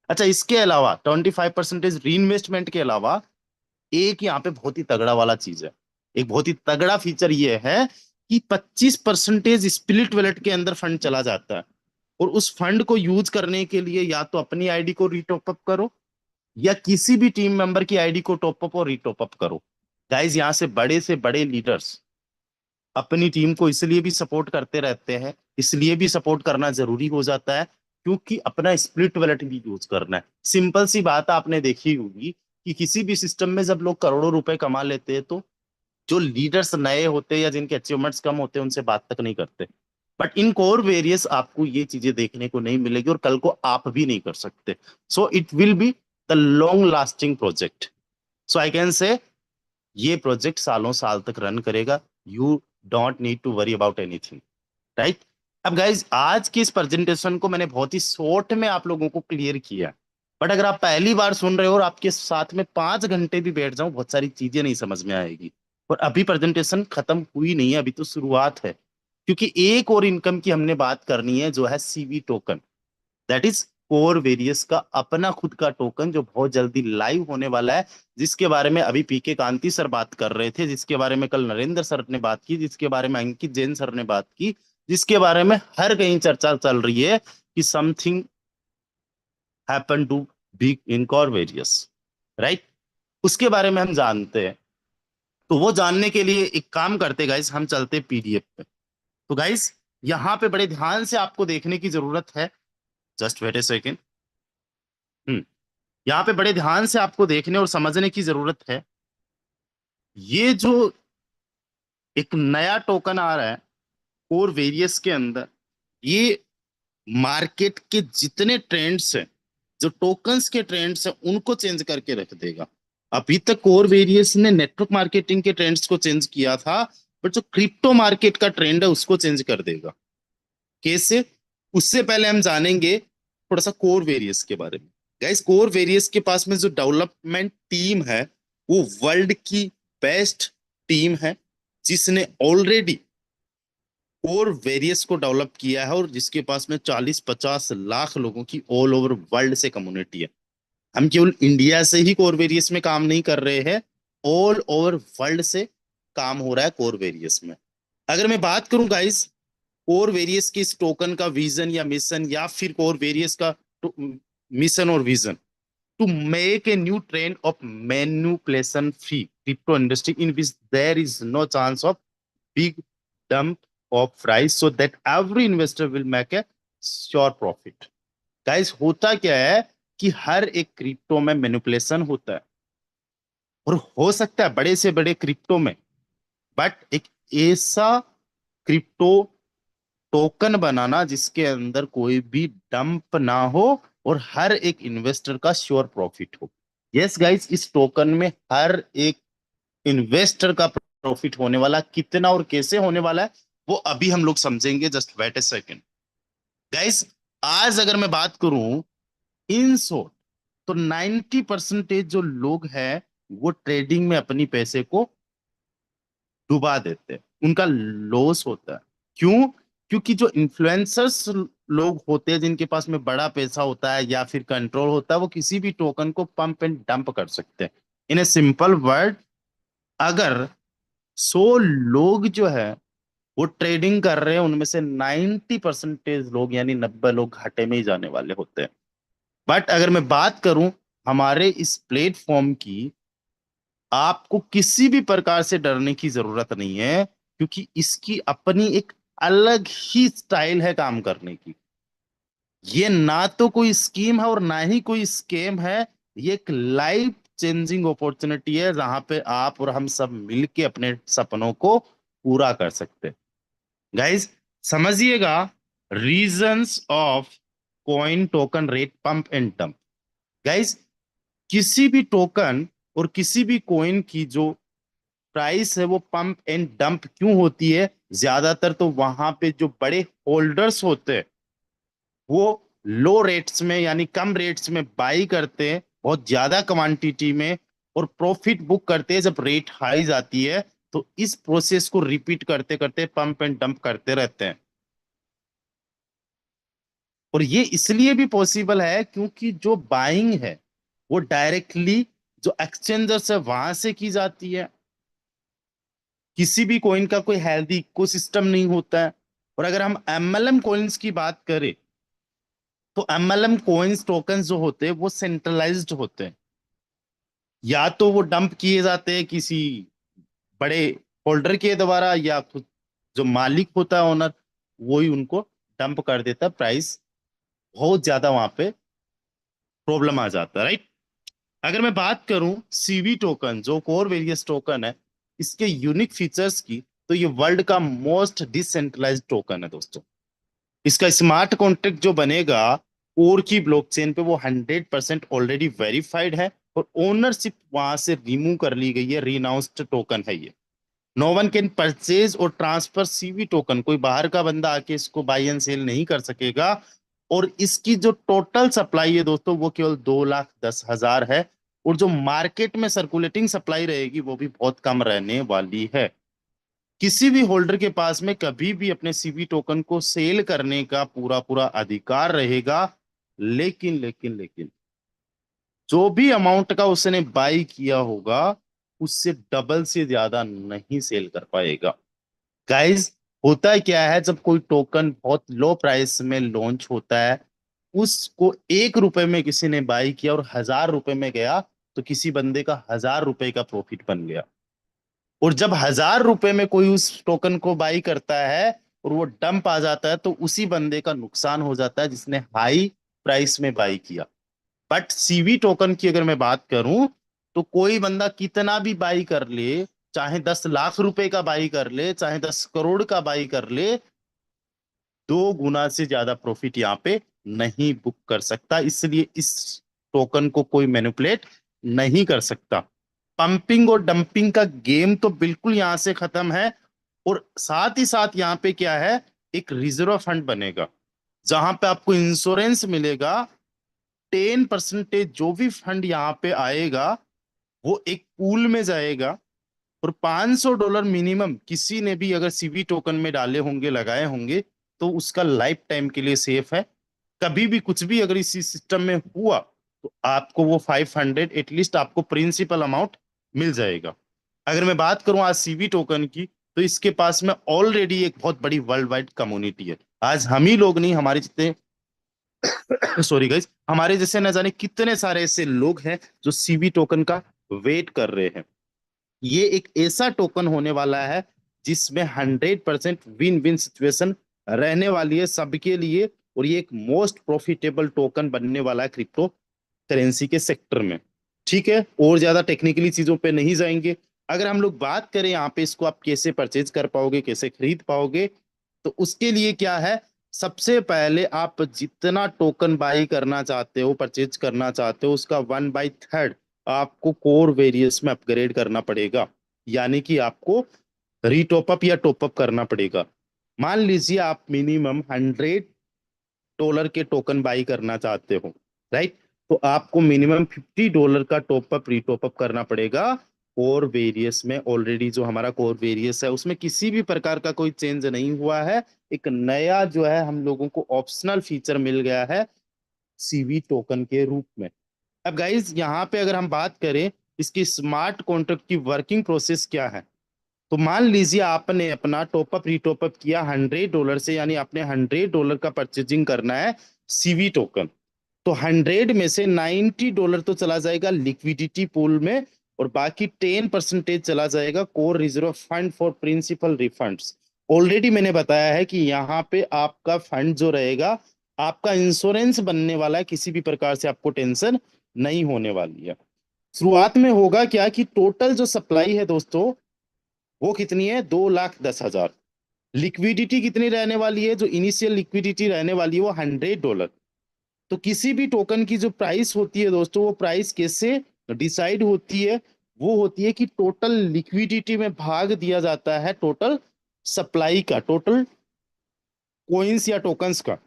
अच्छा, इसके अलावा 25% री इन्वेस्टमेंट के अलावा एक यहाँ पे बहुत ही तगड़ा वाला चीज है, एक बहुत ही तगड़ा फीचर ये है कि 25% स्प्लिट वॉलेट के अंदर फंड चला जाता है, और उस फंड को यूज करने के लिए या तो अपनी आईडी को रीटॉप अप करो या किसी भी टीम मेंबर की आईडी को टॉप अप और रीटॉप अप करो। गाइज यहाँ से बड़े लीडर्स अपनी टीम को इसलिए भी सपोर्ट करते रहते हैं, इसलिए भी सपोर्ट करना जरूरी हो जाता है क्योंकि अपना स्प्लिट वॉलेट भी यूज करना है। सिंपल सी बात आपने देखी होगी कि किसी भी सिस्टम में जब लोग करोड़ों रुपए कमा लेते हैं, तो जो लीडर्स नए होते हैं या जिनके अचीवमेंट्स कम होते हैं उनसे बात तक नहीं करते। बट इन कोर वेरियस आपको ये चीजें देखने को नहीं मिलेगी और कल को आप भी नहीं कर सकते। So it will be the long lasting project. So I can say ये प्रोजेक्ट सालों साल तक रन करेगा। You don't need to worry about anything, right? अब गाइज आज की इस प्रेजेंटेशन को मैंने बहुत ही शॉर्ट में आप लोगों को क्लियर किया, बट अगर आप पहली बार सुन रहे हो और आपके साथ में 5 घंटे भी बैठ जाऊं, बहुत सारी चीजें नहीं समझ में आएगी। और अभी प्रेजेंटेशन खत्म हुई नहीं है, अभी तो शुरुआत है, क्योंकि एक और इनकम की हमने बात करनी है जो है CV token, that is core various का अपना खुद का टोकन जो बहुत जल्दी लाइव होने वाला है, जिसके बारे में अभी पीके कांति सर बात कर रहे थे, जिसके बारे में कल नरेंद्र सर ने बात की, जिसके बारे में अंकित जैन सर ने बात की, जिसके बारे में हर कहीं चर्चा चल रही है कि something happen to be in core various, right? उसके बारे में हम जानते हैं। तो वो जानने के लिए एक काम करते गाइस, हम चलते पीडीएफ पे। तो गाइस यहाँ पे बड़े ध्यान से आपको देखने की जरूरत है, जस्ट वेट ए सेकेंड। यहाँ पे बड़े ध्यान से आपको देखने और समझने की जरूरत है। ये जो एक नया टोकन आ रहा है कोर वेरियस के अंदर, ये मार्केट के जितने ट्रेंड्स हैं, जो टोकन्स के ट्रेंड्स हैं, उनको चेंज करके रख देगा। अभी तक कोर वेरियस ने नेटवर्क मार्केटिंग के ट्रेंड्स को चेंज किया था, बट जो क्रिप्टो मार्केट का ट्रेंड है उसको चेंज कर देगा। कैसे? उससे पहले हम जानेंगे थोड़ा सा कोर वेरियस के बारे में। गाइस कोर वेरियस के पास में जो डेवलपमेंट टीम है वो वर्ल्ड की बेस्ट टीम है, जिसने ऑलरेडी कोर वेरियस को डेवलप किया है और जिसके पास में 40-50 लाख लोगों की ऑल ओवर वर्ल्ड से कम्युनिटी है। हम केवल इंडिया से ही कोर वेरियस में काम नहीं कर रहे हैं, ऑल ओवर वर्ल्ड से काम हो रहा है कोर वेरियस में। अगर मैं बात करूं गाइस, कोर वेरियस की इस टोकन का विजन या मिशन, या फिर कोर वेरियस का मिशन और vision, to make a new trend of manipulation free crypto industry in which there is no chance of big dump of price so that every investor will make a sure profit। Guys होता क्या है कि हर एक crypto में manipulation होता है, और हो सकता है बड़े से बड़े क्रिप्टो में, बट एक ऐसा क्रिप्टो टोकन बनाना जिसके अंदर कोई भी डंप ना हो और हर एक इन्वेस्टर का श्योर प्रॉफिट हो। यस गाइस, इस टोकन में हर एक इन्वेस्टर का प्रॉफिट होने वाला, कितना और कैसे होने वाला है वो अभी हम लोग समझेंगे, जस्ट वेट ए सेकेंड। गाइस, आज अगर मैं बात करूं इन शॉर्ट, तो 90% जो लोग हैं वो ट्रेडिंग में अपनी पैसे को डुबा देते हैं, उनका लॉस होता है। क्यों? क्योंकि जो इन्फ्लुएंसर्स लोग होते हैं जिनके पास में बड़ा पैसा होता है या फिर कंट्रोल होता है, वो किसी भी टोकन को पंप एंड डंप कर सकते हैं। इन ए सिंपल वर्ड, अगर 100 लोग जो है वो ट्रेडिंग कर रहे हैं, उनमें से 90% लोग यानी 90 लोग घाटे में ही जाने वाले होते हैं। बट अगर मैं बात करूं हमारे इस प्लेटफॉर्म की, आपको किसी भी प्रकार से डरने की जरूरत नहीं है, क्योंकि इसकी अपनी एक अलग ही स्टाइल है काम करने की। ये ना तो कोई स्कीम है और ना ही कोई स्केम है, ये एक लाइफ चेंजिंग अपॉर्चुनिटी है जहां पे आप और हम सब मिलके अपने सपनों को पूरा कर सकते हैं। गाइस समझिएगा, reasons of coin token rate pump and dump. Guys, किसी भी टोकन और किसी भी कॉइन की जो प्राइस है वो पंप एंड डंप क्यों होती है? ज्यादातर तो वहां पे जो बड़े होल्डर्स होते हैं वो लो रेट्स में यानी कम रेट्स में बाई करते हैं बहुत ज्यादा क्वांटिटी में, और प्रॉफिट बुक करते हैं जब रेट हाई जाती है। तो इस प्रोसेस को रिपीट करते करते पंप एंड डंप करते रहते हैं। और ये इसलिए भी पॉसिबल है क्योंकि जो बाइंग है वो डायरेक्टली जो एक्सचेंजर्स है वहां से की जाती है। किसी भी कॉइन का कोई हेल्दी इकोसिस्टम नहीं होता है। और अगर हम एमएलएम कॉइन्स की बात करें, तो एमएलएम कॉइन्स टोकन जो होते हैं वो सेंट्रलाइज्ड होते हैं, या तो वो डंप किए जाते हैं किसी बड़े होल्डर के द्वारा, या खुद जो मालिक होता है ओनर वो ही उनको डंप कर देता है। प्राइस बहुत ज्यादा वहां पे प्रॉब्लम आ जाता है, राइट। अगर मैं बात करूं सीवी टोकन जो कोर वेरियस टोकन है, इसके यूनिक फीचर्स की, तो ये वर्ल्ड का मोस्ट डिसेंट्रलाइज्ड टोकन है दोस्तों। इसका स्मार्ट कॉन्ट्रैक्ट जो बनेगा कोर की ब्लॉकचेन पे वो 100% ऑलरेडी वेरीफाइड है, और ओनरशिप वहां से रिमूव कर ली गई है, रिनाउंस्ड टोकन है ये। नो वन कैन परचेज और ट्रांसफर सीवी टोकन, कोई बाहर का बंदा आके इसको बाई एंड सेल नहीं कर सकेगा। और इसकी जो टोटल सप्लाई है दोस्तों वो केवल 2,10,000 है, और जो मार्केट में सर्कुलेटिंग सप्लाई रहेगी वो भी बहुत कम रहने वाली है। किसी भी होल्डर के पास में कभी भी अपने सीवी टोकन को सेल करने का पूरा पूरा अधिकार रहेगा, लेकिन जो भी अमाउंट का उसने बाई किया होगा उससे डबल से ज्यादा नहीं सेल कर पाएगा। गाइस, होता है क्या है, जब कोई टोकन बहुत लो प्राइस में लॉन्च होता है, उसको 1 रुपए में किसी ने बाई किया और 1,000 रुपए में गया, तो किसी बंदे का 1,000 रुपए का प्रॉफिट बन गया। और जब 1,000 रुपए में कोई उस टोकन को बाई करता है और वो डंप आ जाता है, तो उसी बंदे का नुकसान हो जाता है जिसने हाई प्राइस में बाई किया। बट सीवी टोकन की अगर मैं बात करूं, तो कोई बंदा कितना भी बाई कर ले, चाहे 10 लाख रुपए का बाई कर ले, चाहे 10 करोड़ का बाई कर ले, 2 गुना से ज्यादा प्रॉफिट यहाँ पे नहीं बुक कर सकता। इसलिए इस टोकन को कोई मैनिपुलेट नहीं कर सकता। पंपिंग और डंपिंग का गेम तो बिल्कुल यहां से खत्म है। और साथ ही साथ यहाँ पे क्या है, एक रिजर्व फंड बनेगा जहां पे आपको इंश्योरेंस मिलेगा। 10% जो भी फंड यहाँ पे आएगा वो एक पूल में जाएगा, और $500 मिनिमम किसी ने भी अगर सीवी टोकन में डाले होंगे, लगाए होंगे, तो उसका लाइफ टाइम के लिए सेफ है। कभी भी कुछ भी अगर इसी सिस्टम में हुआ तो आपको वो 500 एटलीस्ट आपको प्रिंसिपल अमाउंट मिल जाएगा। अगर मैं बात करूं आज सीवी टोकन की, तो इसके पास में ऑलरेडी एक बहुत बड़ी वर्ल्ड वाइड कम्युनिटी है। आज हम ही लोग नहीं, हमारे जितने सॉरी गाइस, हमारे जैसे न जाने कितने सारे ऐसे लोग हैं जो सीवी टोकन का वेट कर रहे हैं। ये एक ऐसा टोकन होने वाला है जिसमें 100% विन विन सिचुएशन रहने वाली है सबके लिए, और ये एक मोस्ट प्रॉफिटेबल टोकन बनने वाला है क्रिप्टो करेंसी के सेक्टर में। ठीक है, और ज्यादा टेक्निकली चीजों पे नहीं जाएंगे। अगर हम लोग बात करें यहाँ पे इसको आप कैसे परचेज कर पाओगे, कैसे खरीद पाओगे, तो उसके लिए क्या है, सबसे पहले आप जितना टोकन बाई करना चाहते हो, परचेज करना चाहते हो, उसका 1/3 आपको कोर वेरियस में अपग्रेड करना पड़ेगा। यानी कि आपको रीटॉपअप या टॉपअप करना पड़ेगा। मान लीजिए आप मिनिमम $100 के टोकन बाई करना चाहते हो, राइट, तो आपको मिनिमम $50 का टॉपअप रीटॉपअप करना पड़ेगा। कोर वेरियस में ऑलरेडी जो हमारा कोर वेरियस है उसमें किसी भी प्रकार का कोई चेंज नहीं हुआ है। एक नया जो है हम लोगों को ऑप्शनल फीचर मिल गया है सीवी टोकन के रूप में। अब गाइज यहाँ पे अगर हम बात करें इसकी स्मार्ट कॉन्ट्रैक्ट की वर्किंग प्रोसेस क्या है, तो मान लीजिए आपने अपना टॉपअप रीटॉपअप किया $100 से, यानी आपने $100 का परचेजिंग करना है सीवी टोकन। तो 100 में से $90 तो चला जाएगा लिक्विडिटी पूल में, और बाकी 10% चला जाएगा core reserve fund for principal refunds. Already मैंने बताया है कि यहाँ पे आपका फंड जो रहेगा आपका इंश्योरेंस बनने वाला है, किसी भी प्रकार से आपको टेंशन नहीं होने वाली है। शुरुआत में होगा क्या कि टोटल जो सप्लाई है दोस्तों वो कितनी है, 2,10,000। लिक्विडिटी कितनी रहने वाली है, जो इनिशियल लिक्विडिटी रहने वाली है वो $100। तो किसी भी टोकन की जो प्राइस होती है दोस्तों, वो प्राइस कैसे डिसाइड होती है, वो होती है कि टोटल लिक्विडिटी में भाग दिया जाता है टोटल सप्लाई का, टोटल कोइंस या टोकन्स का।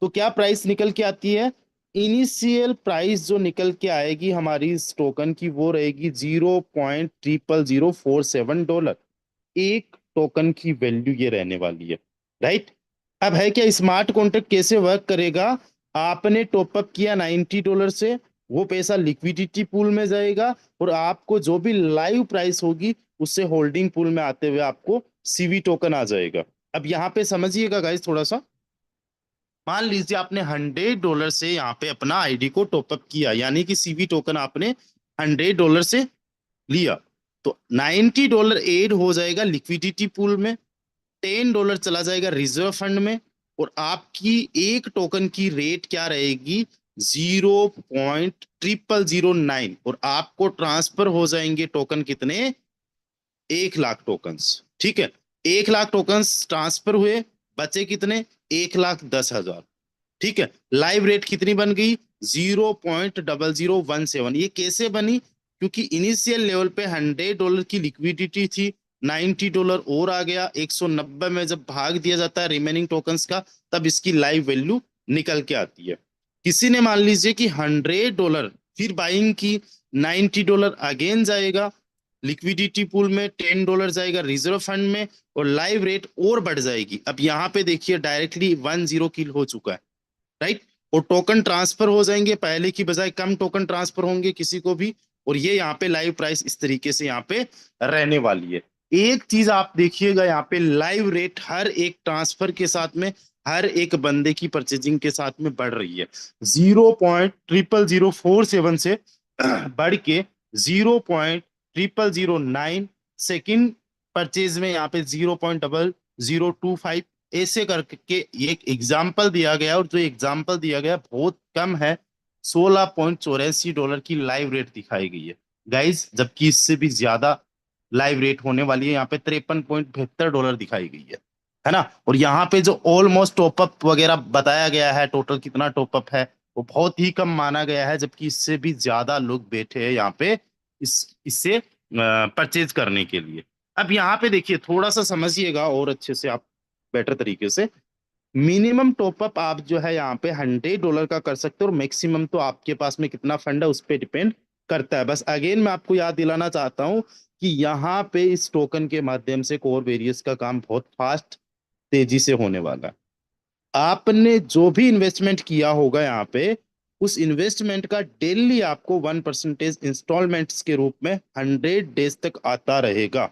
तो क्या प्राइस निकल के आती है, इनिशियल प्राइस जो निकल के आएगी हमारी इस टोकन की वो रहेगी $0.00047। एक टोकन की वैल्यू ये रहने वाली है, राइट। अब है क्या, स्मार्ट कॉन्ट्रैक्ट कैसे वर्क करेगा, आपने टॉपअप किया $90 से, वो पैसा लिक्विडिटी पूल में जाएगा, और आपको जो भी लाइव प्राइस होगी उससे होल्डिंग पूल में आते हुए आपको सीवी टोकन आ जाएगा। अब यहाँ पे समझिएगा गाइस थोड़ा सा, मान लीजिए आपने $100 से यहाँ पे अपना आईडी को टॉपअप किया, यानी कि सीवी टोकन आपने $100 से लिया, तो $90 एड हो जाएगा लिक्विडिटी पूल में, $10 चला जाएगा रिजर्व फंड में, और आपकी एक टोकन की रेट क्या रहेगी, 0.0009, और आपको ट्रांसफर हो जाएंगे टोकन कितने, 1 लाख टोकन। ठीक है, 1 लाख टोकन ट्रांसफर हुए, बचे कितने, 1,10,000। ठीक है, लाइव रेट कितनी बन गई, 0.0017। ये कैसे बनी, क्योंकि इनिशियल लेवल पे $100 की लिक्विडिटी थी, $90 और आ गया, 190 में जब भाग दिया जाता है रिमेनिंग टोकन्स का, तब इसकी लाइव वैल्यू निकल के आती है। किसी ने मान लीजिए कि $100 फिर बाइंग की, $90 अगेन जाएगा लिक्विडिटी पूल में, $10 जाएगा रिजर्व फंड में, और लाइव रेट और बढ़ जाएगी। अब यहाँ पे देखिए डायरेक्टली 10 किल हो चुका है, राइट, और टोकन ट्रांसफर हो जाएंगे, पहले की बजाय कम टोकन ट्रांसफर होंगे किसी को भी, और ये यहाँ पे लाइव प्राइस इस तरीके से यहाँ पे रहने वाली है। एक चीज आप देखिएगा, यहाँ पे लाइव रेट हर एक ट्रांसफर के साथ में, हर एक बंदे की परचेजिंग के साथ में बढ़ रही है। 0.0004 से बढ़ के 0.0009, सेकेंड परचेज में यहाँ पे 0.0025, ऐसे करके एक एग्जाम्पल दिया गया, और जो एग्जाम्पल दिया गया बहुत कम है, $16.84 की लाइव रेट दिखाई गई है गाइज, जबकि इससे भी ज्यादा लाइव रेट होने वाली है, यहाँ पे $53.72 दिखाई गई है ना। और यहाँ पे जो ऑलमोस्ट टॉपअप वगैरह बताया गया है, टोटल कितना टॉपअप है, वो बहुत ही कम माना गया है, जबकि इससे भी ज्यादा लोग बैठे हैं यहाँ पे इससे परचेज करने के लिए। अब यहाँ पे देखिए थोड़ा सा समझिएगा और अच्छे से आप, बेटर तरीके से, मिनिमम टॉपअप आप जो है यहाँ पे $100 का कर सकते हो, और मैक्सिमम तो आपके पास में कितना फंड है उस पर डिपेंड करता है। बस अगेन मैं आपको याद दिलाना चाहता हूँ कि यहाँ पे इस टोकन के माध्यम से कोर वेरियस का काम बहुत फास्ट, तेजी से होने वाला है। आपने जो भी इन्वेस्टमेंट किया होगा यहाँ पे, उस इन्वेस्टमेंट का डेली आपको 1% इंस्टॉलमेंट्स के रूप में 100 डेज तक आता रहेगा,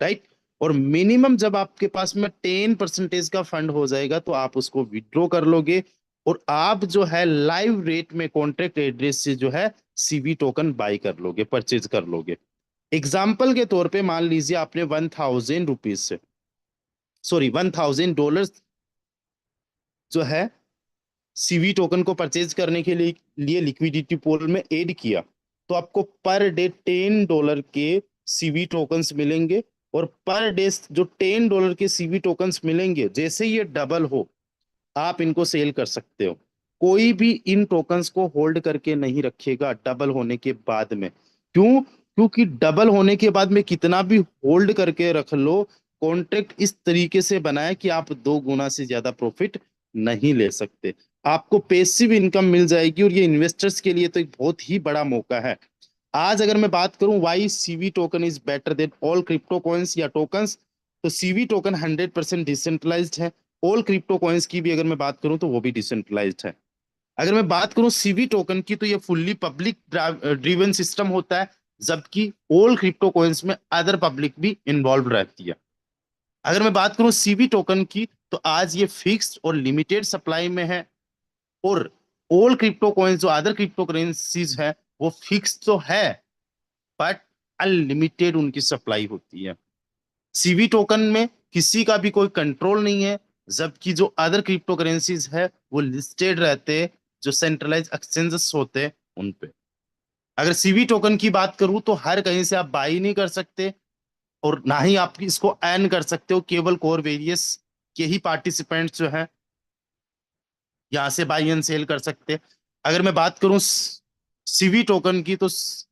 राइट। और मिनिमम जब आपके पास में 10% का फंड हो जाएगा तो आप उसको विड्रॉ कर लोगे, और आप जो है लाइव रेट में कॉन्ट्रैक्ट एड्रेस से जो है सीवी टोकन बाई कर लोगे, परचेज कर लोगे। एग्जाम्पल के तौर पे मान लीजिए आपने 1000 रुपीज से, सॉरी $1000 जो है सीवी टोकन को परचेज करने के लिए लिक्विडिटी पूल में ऐड किया, तो आपको पर डे $10 के सीवी टोकन्स मिलेंगे। और पर डे जो $10 के सीवी टोकन्स मिलेंगे, जैसे ये डबल हो आप इनको सेल कर सकते हो। कोई भी इन टोकन्स को होल्ड करके नहीं रखेगा डबल होने के बाद में। क्यों? क्योंकि डबल होने के बाद में कितना भी होल्ड करके रख लो, कॉन्ट्रैक्ट इस तरीके से बना है कि आप 2 गुना से ज्यादा प्रॉफिट नहीं ले सकते। आपको पैसिव इनकम मिल जाएगी, और ये इन्वेस्टर्स के लिए तो एक बहुत ही बड़ा मौका है। आज अगर मैं बात करूं why CV token is better than all crypto coins या टोकन्स, तो सीवी टोकन 100% डिसेंट्रलाइज्ड है। ऑल क्रिप्टो कॉइन्स की भी अगर मैं बात करूं तो वो भी डिसेंट्रलाइज्ड है। अगर मैं बात करूं सीवी टोकन की, तो ये फुल्ली पब्लिक ड्रिवन सिस्टम होता है, जबकि ऑल क्रिप्टो कॉइन्स में अदर पब्लिक भी इन्वॉल्व रहती है। अगर मैं बात करूं सीवी टोकन की, तो आज ये फिक्स्ड और लिमिटेड सप्लाई में है, और ऑल क्रिप्टो कॉइन्स जो अदर क्रिप्टो करेंसीज है वो फिक्स तो है, बट अनलिमिटेड उनकी सप्लाई होती है। सीवी टोकन में किसी का भी कोई कंट्रोल नहीं है, जबकि जो अदर क्रिप्टो करेंसीज है वो लिस्टेड रहते हैं, जो सेंट्रलाइज एक्सचेंजेस होते हैं उन पे। अगर सीवी टोकन की बात करूं तो हर कहीं से आप बाई नहीं कर सकते, और ना ही आप इसको अर्न कर सकते हो, केवल कोर वेरियस के ही पार्टिसिपेंट्स जो है यहाँ से बाई एंड सेल कर सकते हैं। अगर मैं बात करूं सीवी टोकन की, तो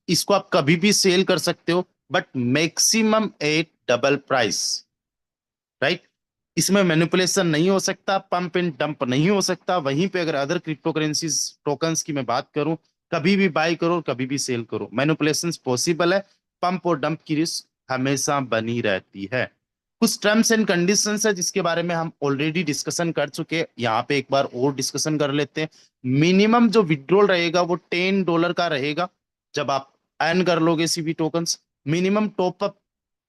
इसको आप कभी भी सेल कर सकते हो, but maximum at double price, right. इसमें मैनिपुलेशन नहीं हो सकता, पंप एंड डंप नहीं हो सकता। वहीं पे अगर अदर क्रिप्टो करेंसीज टोकन्स की मैं बात करूं, कभी भी बाय करो कभी भी सेल करो, मैनिपुलेशन पॉसिबल है, पंप और डंप की रिस्क हमेशा बनी रहती है। कुछ टर्म्स एंड कंडीशंस है जिसके बारे में हम ऑलरेडी डिस्कशन कर चुके हैं, यहाँ पे एक बार और डिस्कशन कर लेते हैं। मिनिमम जो विड्रॉल रहेगा वो $10 का रहेगा जब आप अर्न कर लोगे CV tokens. Minimum top up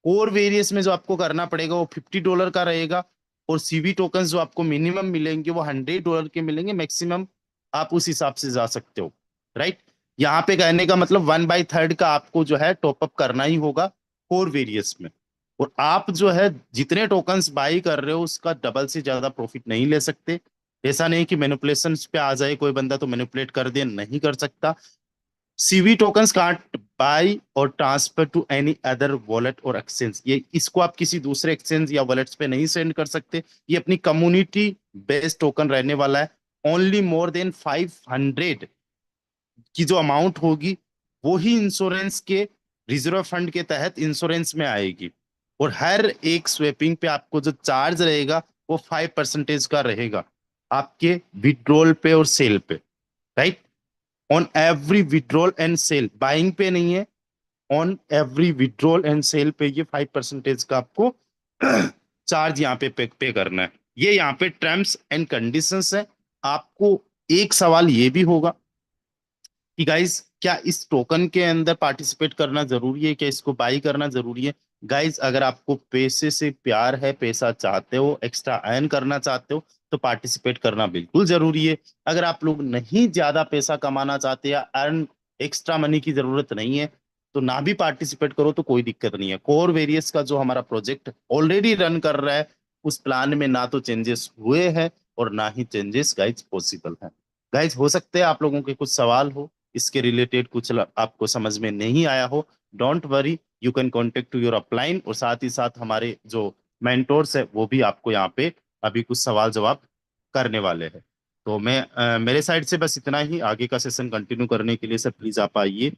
core various में जो आपको करना पड़ेगा वो $50 का रहेगा, और सीवी टोकन जो आपको मिनिमम मिलेंगे वो $100 के मिलेंगे, मैक्सिमम आप उस हिसाब से जा सकते हो, राइट। यहाँ पे कहने का मतलब 1/3 का आपको जो है टॉपअप करना ही होगा कोर वेरियस में। और आप जो है जितने टोकन्स बाई कर रहे हो उसका डबल से ज्यादा प्रॉफिट नहीं ले सकते। ऐसा नहीं कि मैनिपुलेशन पे आ जाए कोई बंदा तो मैनिपुलेट कर दे, नहीं कर सकता। सीवी टोकन्स कांट बाय और transfer to any other wallet और एक्सचेंज, ये इसको आप किसी दूसरे एक्सचेंज या वॉलेट्स पे नहीं सेंड कर सकते। ये अपनी कम्युनिटी बेस्ड टोकन रहने वाला है। ओनली मोर देन 500 की जो अमाउंट होगी वो ही इंश्योरेंस के रिजर्व फंड के तहत इंश्योरेंस में आएगी। और हर एक स्वेपिंग पे आपको जो चार्ज रहेगा वो 5% का रहेगा आपके विड्रॉल पे और सेल पे, right. On every withdrawal and sell, buying पे नहीं है, on every withdrawal and sell पे ये 5% का आपको चार्ज यहाँ पे करना है। ये यहाँ पे टर्म्स एंड कंडीशंस है। आपको एक सवाल ये भी होगा कि गाइज क्या इस टोकन के अंदर पार्टिसिपेट करना जरूरी है, क्या इसको बाई करना जरूरी है? गाइज अगर आपको पैसे से प्यार है, पैसा चाहते हो, एक्स्ट्रा अर्न करना चाहते हो, तो पार्टिसिपेट करना बिल्कुल जरूरी है। अगर आप लोग नहीं ज्यादा पैसा कमाना चाहते या अर्न एक्स्ट्रा मनी की जरूरत नहीं है तो ना भी पार्टिसिपेट करो तो कोई दिक्कत नहीं है। कोर वेरियस का जो हमारा प्रोजेक्ट ऑलरेडी रन कर रहा है उस प्लान में ना तो चेंजेस हुए हैं और ना ही चेंजेस गाइज पॉसिबल है। गाइज हो सकते हैं आप लोगों के कुछ सवाल हो इसके रिलेटेड, कुछ आपको समझ में नहीं आया हो, don't worry, you can contact to your upline. और साथ ही साथ हमारे जो मेंटोर्स है वो भी आपको यहाँ पे अभी कुछ सवाल जवाब करने वाले हैं। तो मैं मेरे साइड से बस इतना ही। आगे का सेशन कंटिन्यू करने के लिए सर प्लीज आप आइए।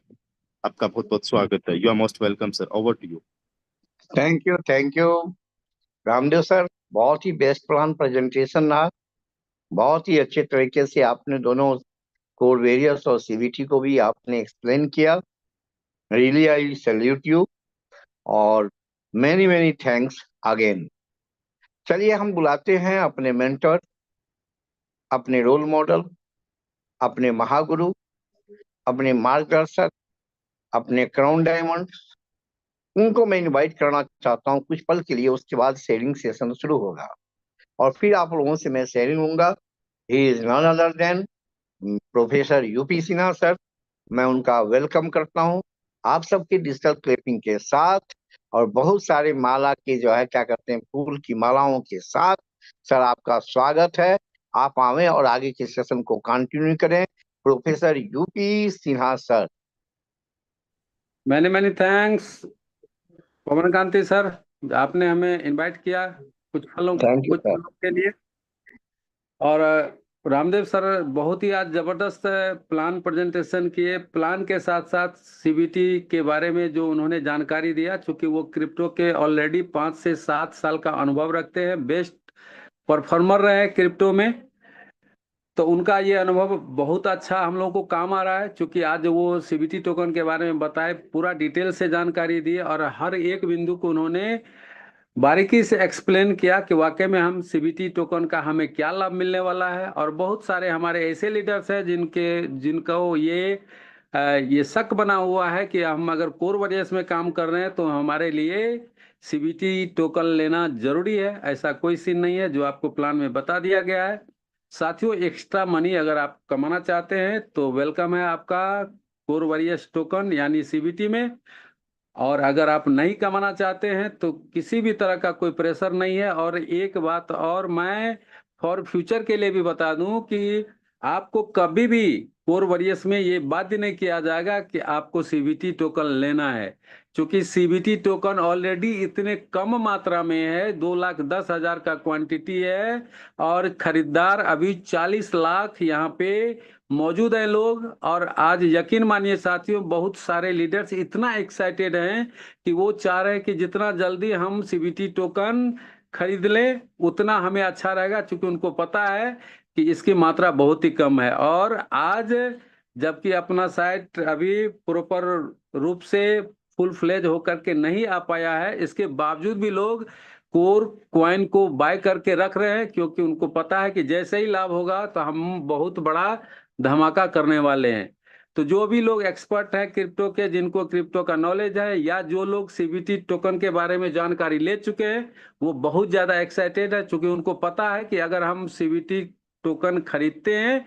आपका बहुत बहुत स्वागत है। You are most welcome sir, over to you. Thank you Ramdev sir. बहुत ही बेस्ट प्लान प्रेजेंटेशन रहा। बहुत ही अच्छे तरीके से आपने दोनों कोर वेरियस और सीवीटी को भी आपने एक्सप्लेन किया। रियली आई सैल्यूट यू और मेनी मेनी थैंक्स अगेन। चलिए हम बुलाते हैं अपने मेंटर, अपने रोल मॉडल, अपने महागुरु, अपने मार्गदर्शक, अपने क्राउन डायमंड, उनको मैं इनवाइट करना चाहता हूँ कुछ पल के लिए। उसके बाद शेयरिंग सेशन शुरू होगा और फिर आप लोगों से मैं शेयरिंग लूंगा। He is none other than professor UP Sinha sir. मैं उनका वेलकम करता हूँ आप सबके डिजिटल क्लिपिंग के साथ, और बहुत सारे माला के जो है क्या कहते हैं फूल की मालाओं के साथ। सर आपका स्वागत है, आप आवे और आगे के सेशन को कंटिन्यू करें। Professor UP Sinha sir. Many many thanks Pawan Kanti sir, आपने हमें इनवाइट किया थैंक यू कुछ सर। पलों के लिए। और रामदेव सर बहुत ही आज जबरदस्त प्लान प्रेजेंटेशन किए। प्लान के साथ साथ सीबीटी के बारे में जो उन्होंने जानकारी दिया, चूंकि वो क्रिप्टो के ऑलरेडी 5 से 7 साल का अनुभव रखते हैं, बेस्ट परफॉर्मर रहे हैं क्रिप्टो में, तो उनका ये अनुभव बहुत अच्छा हम लोगों को काम आ रहा है। क्योंकि आज वो सीबीटी टोकन के बारे में बताए, पूरा डिटेल से जानकारी दी और हर एक बिंदु को उन्होंने बारीकी से एक्सप्लेन किया कि वाकई में हम सीबीटी टोकन का हमें क्या लाभ मिलने वाला है। और बहुत सारे हमारे ऐसे लीडर्स हैं जिनको ये शक बना हुआ है कि हम अगर कोर वॉरियर्स में काम कर रहे हैं तो हमारे लिए सीबीटी टोकन लेना जरूरी है। ऐसा कोई सीन नहीं है, जो आपको प्लान में बता दिया गया है। साथियों, एक्स्ट्रा मनी अगर आप कमाना चाहते हैं तो वेलकम है आपका कोर वॉरियर्स टोकन यानी सीबीटी में। और अगर आप नहीं कमाना चाहते हैं तो किसी भी तरह का कोई प्रेशर नहीं है। और एक बात और मैं फॉर फ्यूचर के लिए भी बता दूं कि आपको कभी भी कोर वॉरियर्स में ये बाध्य नहीं किया जाएगा कि आपको सीबीटी टोकन लेना है, क्योंकि सीबीटी टोकन ऑलरेडी इतने कम मात्रा में है, 2,10,000 का क्वांटिटी है और खरीदार अभी 40 लाख यहाँ पे मौजूद हैं लोग। और आज यकीन मानिए साथियों, बहुत सारे लीडर्स इतना एक्साइटेड हैं कि वो चाह रहे हैं कि जितना जल्दी हम सीबीटी टोकन खरीद लें उतना हमें अच्छा रहेगा, क्योंकि उनको पता है कि इसकी मात्रा बहुत ही कम है। और आज जबकि अपना साइट अभी प्रॉपर रूप से फुल फ्लेज होकर के नहीं आ पाया है, इसके बावजूद भी लोग कोर क्वाइन को बाय करके रख रहे हैं, क्योंकि उनको पता है कि जैसे ही लाभ होगा तो हम बहुत बड़ा धमाका करने वाले हैं। तो जो भी लोग एक्सपर्ट हैं क्रिप्टो के, जिनको क्रिप्टो का नॉलेज है, या जो लोग सीबीटी टोकन के बारे में जानकारी ले चुके हैं, वो बहुत ज्यादा एक्साइटेड है, क्योंकि उनको पता है कि अगर हम सीबीटी टोकन खरीदते हैं,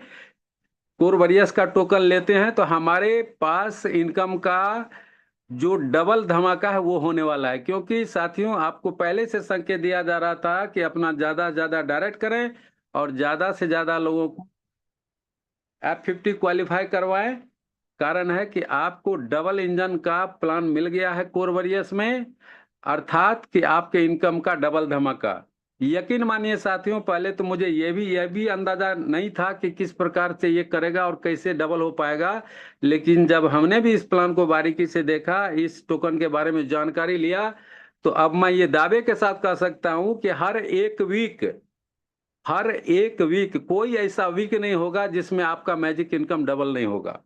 कोर वॉरियर्स का टोकन लेते हैं, तो हमारे पास इनकम का जो डबल धमाका है वो होने वाला है। क्योंकि साथियों, आपको पहले से संकेत दिया जा रहा था कि अपना ज्यादा से ज्यादा डायरेक्ट करें और ज्यादा से ज्यादा लोगों को F50 क्वालिफाई करवाएं। कारण है कि आपको डबल इंजन का प्लान मिल गया है कोर वॉरियर्स में, अर्थात कि आपके इनकम का डबल धमाका। यकीन मानिए साथियों, पहले तो मुझे यह भी अंदाजा नहीं था कि किस प्रकार से ये करेगा और कैसे डबल हो पाएगा। लेकिन जब हमने भी इस प्लान को बारीकी से देखा, इस टोकन के बारे में जानकारी लिया, तो अब मैं ये दावे के साथ कह सकता हूं कि हर एक वीक कोई ऐसा वीक नहीं होगा जिसमें आपका मैजिक इनकम डबल नहीं होगा।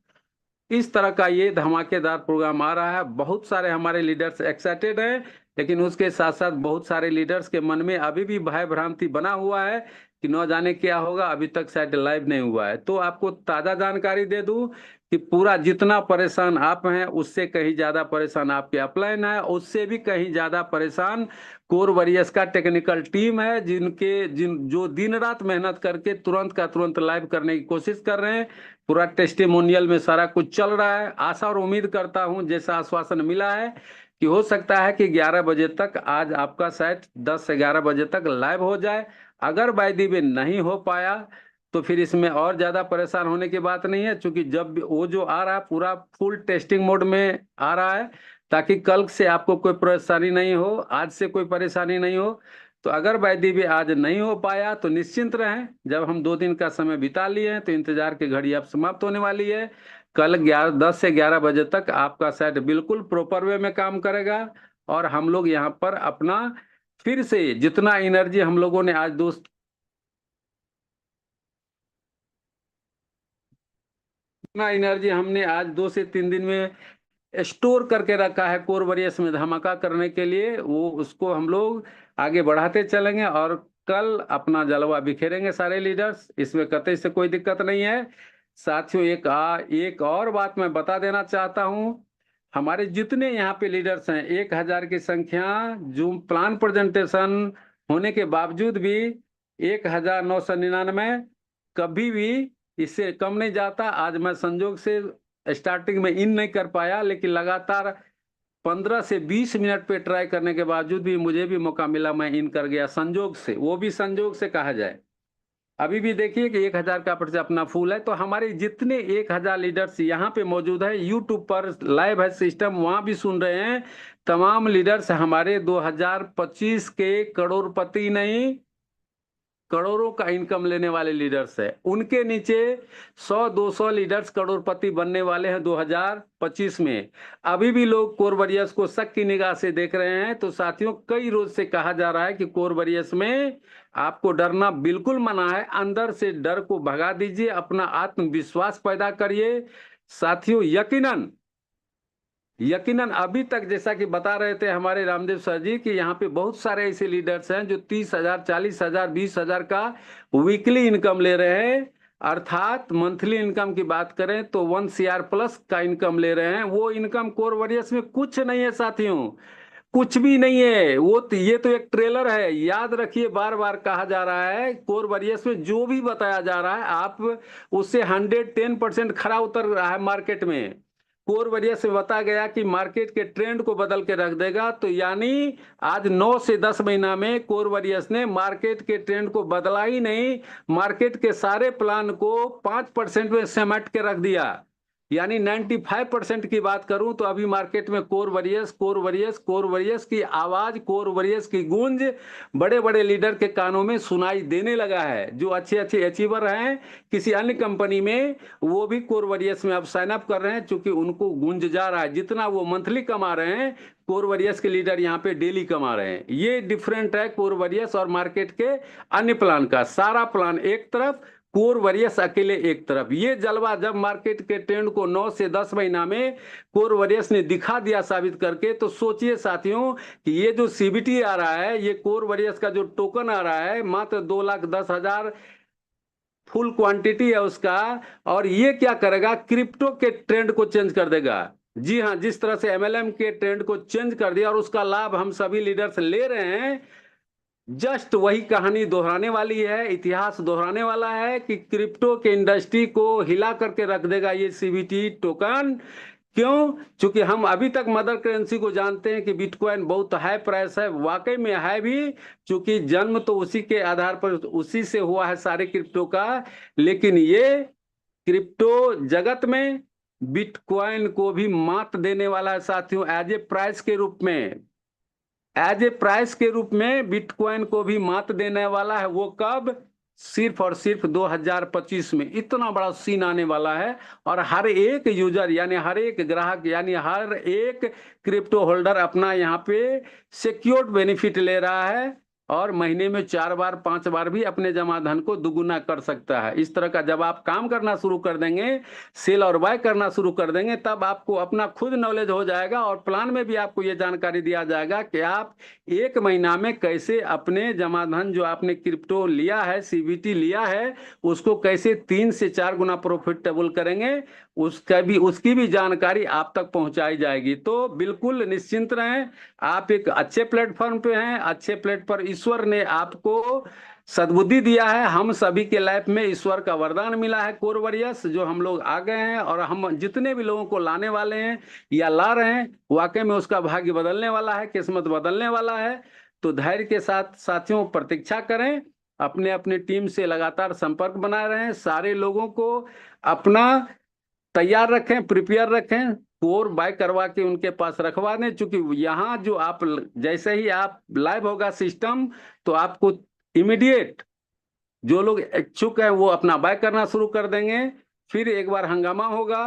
इस तरह का ये धमाकेदार प्रोग्राम आ रहा है। बहुत सारे हमारे लीडर्स एक्साइटेड हैं, लेकिन उसके साथ साथ बहुत सारे लीडर्स के मन में अभी भी भय भ्रांति बना हुआ है कि न जाने क्या होगा, अभी तक शायद लाइव नहीं हुआ है। तो आपको ताजा जानकारी दे दूं कि पूरा जितना परेशान आप हैं, उससे कहीं ज्यादा परेशान आपके अपलाइन है, उससे भी कहीं ज्यादा परेशान कोर वॉरियर्स का टेक्निकल टीम है, जो दिन रात मेहनत करके तुरंत का तुरंत लाइव करने की कोशिश कर रहे हैं। पूरा टेस्टिमोनियल में सारा कुछ चल रहा है। आशा और उम्मीद करता हूं, जैसा आश्वासन मिला है, कि हो सकता है कि 11 बजे तक आज आपका साइट 10 से 11 बजे तक लाइव हो जाए। अगर बाय दी वे नहीं हो पाया तो फिर इसमें और ज्यादा परेशान होने की बात नहीं है, क्योंकि जब वो जो आ रहा है पूरा फुल टेस्टिंग मोड में आ रहा है, ताकि कल से आपको कोई परेशानी नहीं हो, आज से कोई परेशानी नहीं हो। तो अगर बाय दी वे आज नहीं हो पाया तो निश्चिंत रहें, जब हम 2 दिन का समय बिता लिए हैं तो इंतजार की घड़ी अब समाप्त होने वाली है। कल 10 से 11 बजे तक आपका साइट बिल्कुल प्रॉपर वे में काम करेगा और हम लोग यहाँ पर अपना फिर से जितना एनर्जी हम लोगों ने आज जितना एनर्जी हमने आज 2 से 3 दिन में स्टोर करके रखा है कोर वॉरियर्स में धमाका करने के लिए, वो उसको हम लोग आगे बढ़ाते चलेंगे और कल अपना जलवा बिखेरेंगे सारे लीडर्स। इसमें कतई से कोई दिक्कत नहीं है। साथियों एक और बात मैं बता देना चाहता हूं, हमारे जितने यहाँ पे लीडर्स हैं 1000 की संख्या, जूम प्लान प्रेजेंटेशन होने के बावजूद भी 1999 कभी भी इससे कम नहीं जाता। आज मैं संजोग से स्टार्टिंग में इन नहीं कर पाया, लेकिन लगातार 15 से 20 मिनट पे ट्राई करने के बावजूद भी मुझे भी मौका मिला, मैं इन कर गया संजोग से, वो भी संजोग से कहा जाए। अभी भी देखिए कि 1000 का पर्चा अपना फुल है। तो हमारे जितने 1000 लीडर्स यहाँ पे मौजूद है, यूट्यूब पर लाइव है सिस्टम, वहां भी सुन रहे हैं। तमाम लीडर्स हमारे 2025 के करोड़पति नहीं, करोड़ों का इनकम लेने वाले लीडर्स है। उनके नीचे 100-200 लीडर्स करोड़पति बनने वाले हैं 2025 में। अभी भी लोग कोर वॉरियर्स को शक की निगाह से देख रहे हैं। तो साथियों, कई रोज से कहा जा रहा है कि कोर वॉरियर्स में आपको डरना बिल्कुल मना है। अंदर से डर को भगा दीजिए, अपना आत्मविश्वास पैदा करिए। साथियों, यकीनन अभी तक जैसा कि बता रहे थे हमारे रामदेव सर जी कि यहाँ पे बहुत सारे ऐसे लीडर्स हैं जो 30,000, 40,000, 20,000 का वीकली इनकम ले रहे हैं। अर्थात मंथली इनकम की बात करें तो 1 CR प्लस का इनकम ले रहे हैं। वो इनकम कोर वॉरियर्स में कुछ नहीं है साथियों, कुछ भी नहीं है। ये तो एक ट्रेलर है। याद रखिए, बार बार कहा जा रहा है कोर वॉरियर्स में जो भी बताया जा रहा है, आप उससे 110% खरा उतर रहा है मार्केट में। कोर वॉरियर्स से बता गया कि मार्केट के ट्रेंड को बदल के रख देगा। तो यानी आज 9 से 10 महीना में कोर वॉरियर्स ने मार्केट के ट्रेंड को बदला ही नहीं, मार्केट के सारे प्लान को 5% में समेट के रख दिया। यानी 95% की बात करूं तो अभी मार्केट में कोर वॉरियर्स की आवाज, कोर वॉरियर्स की गूंज बड़े बड़े लीडर के कानों में सुनाई देने लगा है। जो अच्छे अच्छे अचीवर हैं किसी अन्य कंपनी में, वो भी कोर वॉरियर्स में अब साइन अप कर रहे हैं, क्योंकि उनको गूंज जा रहा है। जितना वो मंथली कमा रहे हैं, कोर वॉरियर्स के लीडर यहाँ पे डेली कमा रहे हैं। ये डिफरेंट है कोर वॉरियर्स और मार्केट के अन्य प्लान का। सारा प्लान एक तरफ, कोर वॉरियर्स अकेले एक तरफ। ये जलवा जब मार्केट के ट्रेंड को 9 से 10 महीना में कोर वॉरियर्स ने दिखा दिया साबित करके, तो सोचिए साथियों कि ये जो CBT आ रहा है, ये कोर वॉरियर्स का जो टोकन आ रहा है, मात्र 2,10,000 फुल क्वांटिटी है उसका। और ये क्या करेगा, क्रिप्टो के ट्रेंड को चेंज कर देगा। जी हाँ, जिस तरह से MLM के ट्रेंड को चेंज कर दिया और उसका लाभ हम सभी लीडर्स ले रहे हैं, जस्ट वही कहानी दोहराने वाली है, इतिहास दोहराने वाला है कि क्रिप्टो के इंडस्ट्री को हिला करके रख देगा ये CBT टोकन। क्यों? क्योंकि हम अभी तक मदर करेंसी को जानते हैं कि बिटकॉइन बहुत हाई प्राइस है, वाकई में है भी, क्योंकि जन्म तो उसी के आधार पर, उसी से हुआ है सारे क्रिप्टो का। लेकिन ये क्रिप्टो जगत में बिटकॉइन को भी मात देने वाला है साथियों, एज ए प्राइस के रूप में। एज ए प्राइस के रूप में बिटकॉइन को भी मात देने वाला है। वो कब? सिर्फ और सिर्फ 2025 में। इतना बड़ा सीन आने वाला है। और हर एक यूजर यानी हर एक ग्राहक यानी हर एक क्रिप्टो होल्डर अपना यहाँ पे सिक्योर्ड बेनिफिट ले रहा है, और महीने में 4 बार 5 बार भी अपने जमा धन को दुगुना कर सकता है। इस तरह का जब आप काम करना शुरू कर देंगे, सेल और बाय करना शुरू कर देंगे, तब आपको अपना खुद नॉलेज हो जाएगा। और प्लान में भी आपको ये जानकारी दिया जाएगा कि आप 1 महीना में कैसे अपने जमा धन जो आपने क्रिप्टो लिया है, CBT लिया है, उसको कैसे 3 से 4 गुना प्रॉफिटेबल करेंगे, उसकी भी जानकारी आप तक पहुंचाई जाएगी। तो बिल्कुल निश्चिंत रहें, आप एक अच्छे प्लेटफॉर्म पे हैं। अच्छे प्लेटफॉर्म पर ईश्वर ने आपको सद्बुद्धि दिया है। हम सभी के लाइफ में ईश्वर का वरदान मिला है कोर वॉरियर्स, जो हम लोग आ गए हैं, और हम जितने भी लोगों को लाने वाले हैं या ला रहे हैं, वाकई में उसका भाग्य बदलने वाला है, किस्मत बदलने वाला है। तो धैर्य के साथ साथियों प्रतीक्षा करें, अपने अपने टीम से लगातार संपर्क बनाए रहें, सारे लोगों को अपना तैयार रखें, प्रिपेयर रखें, कोर बाय करवा के उनके पास रखवा दें। चूंकि यहाँ जो आप जैसे ही आप लाइव होगा सिस्टम, तो आपको इमीडिएट जो लोग इच्छुक है वो अपना बाय करना शुरू कर देंगे। फिर एक बार हंगामा होगा,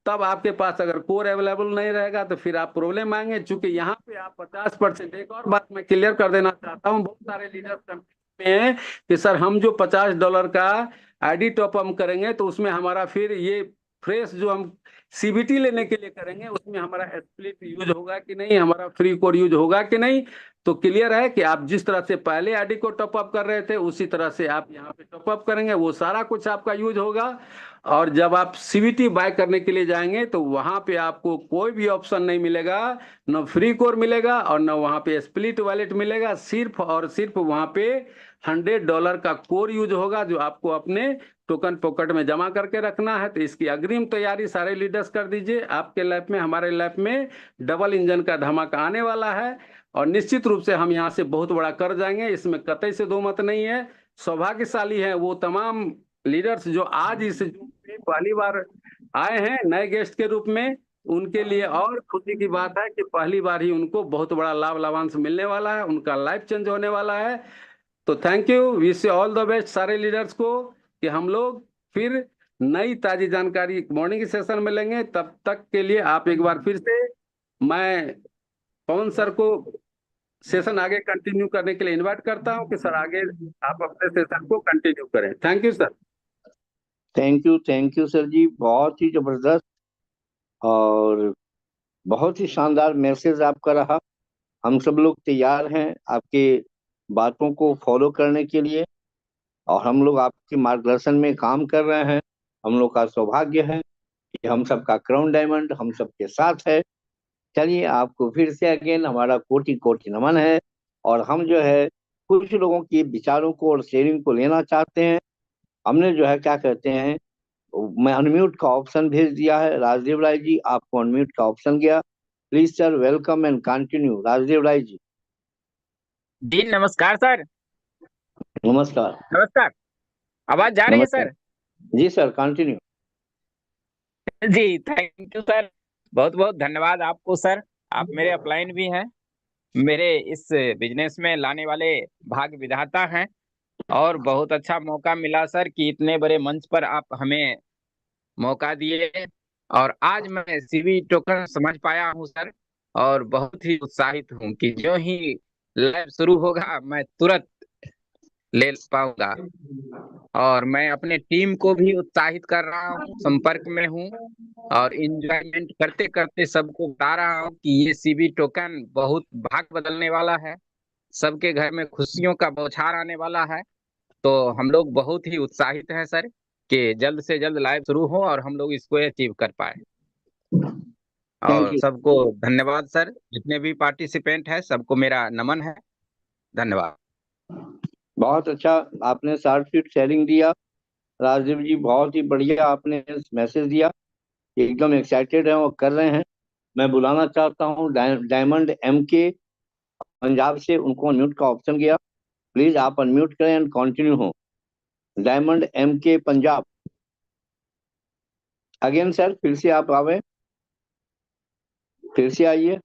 तब आपके पास अगर कोर अवेलेबल नहीं रहेगा तो फिर आप प्रॉब्लम आएंगे। चूंकि यहाँ पे आप 50%, एक और बात मैं क्लियर कर देना चाहता हूँ, बहुत सारे लीडर्स में है कि सर हम जो $50 का ID टॉप अप करेंगे तो उसमें हमारा फिर ये फ्रेश जो हम सीबीटी लेने के लिए करेंगे उसमें हमारा स्प्लिट यूज होगा कि नहीं, हमारा फ्री कोड यूज होगा कि नहीं। तो क्लियर है कि आप जिस तरह से पहले आईडी को टॉपअप कर रहे थे उसी तरह से आप यहाँ पे टॉपअप करेंगे, वो सारा कुछ आपका यूज होगा। और जब आप सीबीटी बाय करने के लिए जाएंगे तो वहां पे आपको कोई भी ऑप्शन नहीं मिलेगा, न फ्री कोर मिलेगा और न वहां पे स्प्लिट वॉलेट मिलेगा। सिर्फ और सिर्फ वहां पे $100 का कोर यूज होगा जो आपको अपने टोकन पॉकेट में जमा करके रखना है। तो इसकी अग्रिम तैयारी सारे लीडर्स कर दीजिए। आपके लैब में, हमारे लैब में डबल इंजन का धमाका आने वाला है और निश्चित रूप से हम यहाँ से बहुत बड़ा कर जाएंगे, इसमें कतई से दो मत नहीं है। सौभाग्यशाली है वो तमाम लीडर्स जो आज इस Zoom पे पहली बार आए हैं नए गेस्ट के रूप में। उनके लिए और खुशी की बात है कि पहली बार ही उनको बहुत बड़ा लाभ लाभांश मिलने वाला है, उनका लाइफ चेंज होने वाला है। तो thank you, wish you all the best सारे लीडर्स को, कि हम लोग फिर नई ताजी जानकारी मॉर्निंग सेशन में लेंगे। तब तक के लिए आप एक बार फिर से, मैं पवन सर को सेशन आगे कंटिन्यू करने के लिए इनवाइट करता हूं कि सर आगे आप अपने सेशन को कंटिन्यू करें। Thank you sir. Thank you sir ji, बहुत ही जबरदस्त और बहुत ही शानदार मैसेज आपका रहा। हम सब लोग तैयार हैं आपके बातों को फॉलो करने के लिए और हम लोग आपके मार्गदर्शन में काम कर रहे हैं। हम लोग का सौभाग्य है कि हम सबका क्राउन डायमंड हम सबके साथ है। चलिए, आपको फिर से अगेन हमारा कोटि कोटि नमन है। और हम जो है कुछ लोगों के विचारों को और शेयरिंग को लेना चाहते हैं। हमने जो है क्या कहते हैं, मैं अनम्यूट का ऑप्शन भेज दिया है। राजदेव राय जी, आपको अनम्यूट का ऑप्शन गया। Please sir, welcome and continue. Rajdev Rai ji, जी नमस्कार सर। नमस्कार। नमस्कार, आवाज जा रही है नमस्कार सर? जी सर, कंटिन्यू। जी थैंक यू सर, बहुत बहुत धन्यवाद आपको सर। आप मेरे अपलाइन भी हैं, मेरे इस बिजनेस में लाने वाले भाग विधाता हैं। और बहुत अच्छा मौका मिला सर कि इतने बड़े मंच पर आप हमें मौका दिए। और आज मैं सीवी टोकन समझ पाया हूँ सर, और बहुत ही उत्साहित हूँ कि जो ही लाइव शुरू होगा मैं तुरंत ले पाऊंगा। और मैं अपने टीम को भी उत्साहित कर रहा हूँ, संपर्क में हूँ और इंजॉयमेंट करते करते सबको बता रहा हूँ कि ये सीबी टोकन बहुत भाग बदलने वाला है, सबके घर में खुशियों का बौछार आने वाला है। तो हम लोग बहुत ही उत्साहित हैं सर कि जल्द से जल्द लाइव शुरू हो और हम लोग इसको अचीव कर पाए। थैंक और यू। सबको धन्यवाद सर, जितने भी पार्टिसिपेंट हैं सबको मेरा नमन है, धन्यवाद। बहुत अच्छा आपने शार्ट फीट शेयरिंग दिया। राजदेव जी, बहुत ही बढ़िया आपने मैसेज दिया। एकदम एक्साइटेड हैं और कर रहे हैं। मैं बुलाना चाहता हूँ डायमंड एम के पंजाब से, उनको अनम्यूट का ऑप्शन गया। प्लीज आप अनम्यूट करें एंड कंटिन्यू हो। डायमंड एम के पंजाब, अगेन सर, फिर से आप आवे, फिर से आइए।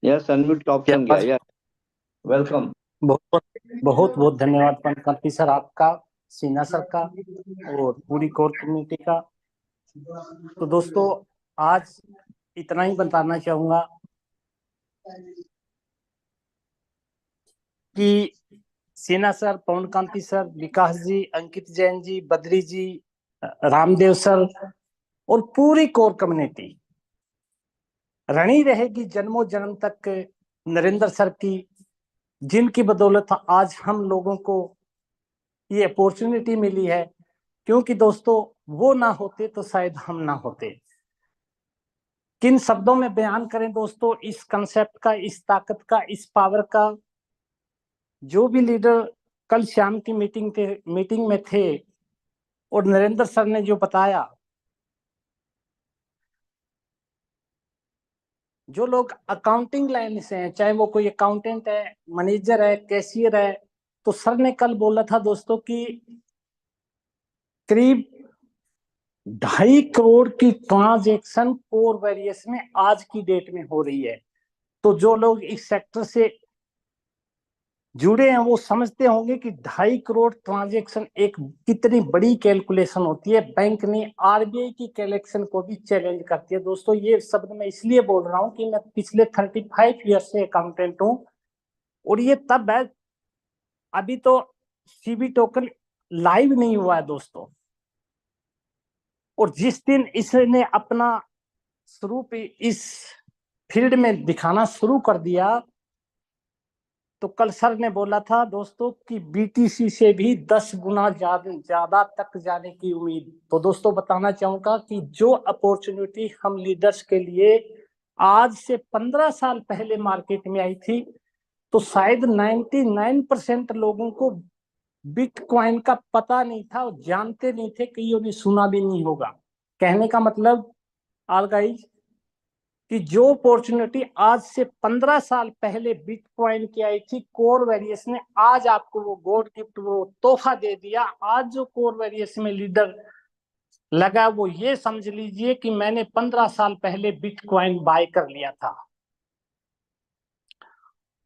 यस, अनम्यूट का ऑप्शन गया। Yes, welcome. बहुत बहुत बहुत धन्यवाद पंकज सर आपका, सीना सर का और पूरी कोर कम्युनिटी का। तो दोस्तों, आज इतना ही बताना चाहूंगा कि सीना सर, पवन कांति सर, विकास जी, अंकित जैन जी, बद्री जी, रामदेव सर और पूरी कोर कम्युनिटी रणी रहेगी जन्मों जन्म तक नरेंद्र सर की, जिनकी बदौलत आज हम लोगों को ये अपॉर्चुनिटी मिली है। क्योंकि दोस्तों, वो ना होते तो शायद हम ना होते। किन शब्दों में बयान करें दोस्तों इस कंसेप्ट का, इस ताकत का, इस पावर का। जो भी लीडर कल शाम की मीटिंग में थे और नरेंद्र सर ने जो बताया, जो लोग अकाउंटिंग लाइन से हैं, चाहे वो कोई अकाउंटेंट है, मैनेजर है, कैशियर है, तो सर ने कल बोला था दोस्तों कि करीब 2.5 करोड़ की ट्रांजैक्शन कोर वेरियस में आज की डेट में हो रही है। तो जो लोग इस सेक्टर से जुड़े हैं वो समझते होंगे कि 2.5 करोड़ ट्रांजैक्शन एक कितनी बड़ी कैलकुलेशन होती है। बैंक ने आरबीआई की कैलकुलेशन को भी चैलेंज करती है। दोस्तों, ये शब्द मैं इसलिए बोल रहा हूँ कि मैं पिछले 35 ईयर से अकाउंटेंट हूँ और ये तब है, अभी तो सीबी टोकन लाइव नहीं हुआ है दोस्तों। और जिस दिन इसने अपना स्वरूप इस फील्ड में दिखाना शुरू कर दिया, तो कल सर ने बोला था दोस्तों कि बीटीसी से भी 10 गुना ज्यादा तक जाने की उम्मीद। तो दोस्तों बताना चाहूंगा कि जो अपॉर्चुनिटी हम लीडर्स के लिए आज से 15 साल पहले मार्केट में आई थी, तो शायद 99% लोगों को बिटकॉइन का पता नहीं था और जानते नहीं थे, कि उन्हें सुना भी नहीं होगा। कहने का मतलब गाइस कि जो अपॉर्चुनिटी आज से 15 साल पहले बिटकॉइन की आई थी, कोर वेरियस ने आज आपको वो गॉड गिफ्ट, वो तोहफा दे दिया। आज जो कोर वेरियस में लीडर लगा, वो ये समझ लीजिए कि मैंने 15 साल पहले बिटकॉइन बाय कर लिया था,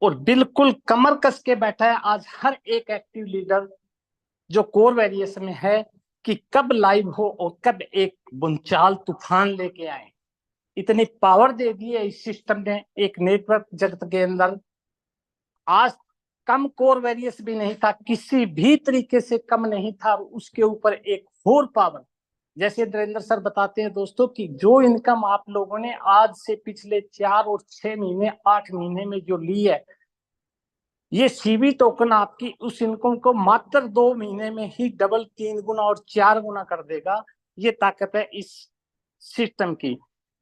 और बिल्कुल कमर कस के बैठा है आज हर एक एक्टिव लीडर जो कोर वेरियस में है, कि कब लाइव हो और कब एक बुंचाल तूफान लेके आए। इतनी पावर दे दी है इस सिस्टम ने एक नेटवर्क जगत के अंदर। आज कम कोर वेरियस भी नहीं था, किसी भी तरीके से कम नहीं था, उसके ऊपर एक और पावर। जैसे नरेंद्र सर बताते हैं दोस्तों कि जो इनकम आप लोगों ने आज से पिछले 4 और 6 महीने 8 महीने में जो ली है, ये सीवी टोकन आपकी उस इनकम को मात्र 2 महीने में ही डबल, 3 गुना और 4 गुना कर देगा। ये ताकत है इस सिस्टम की।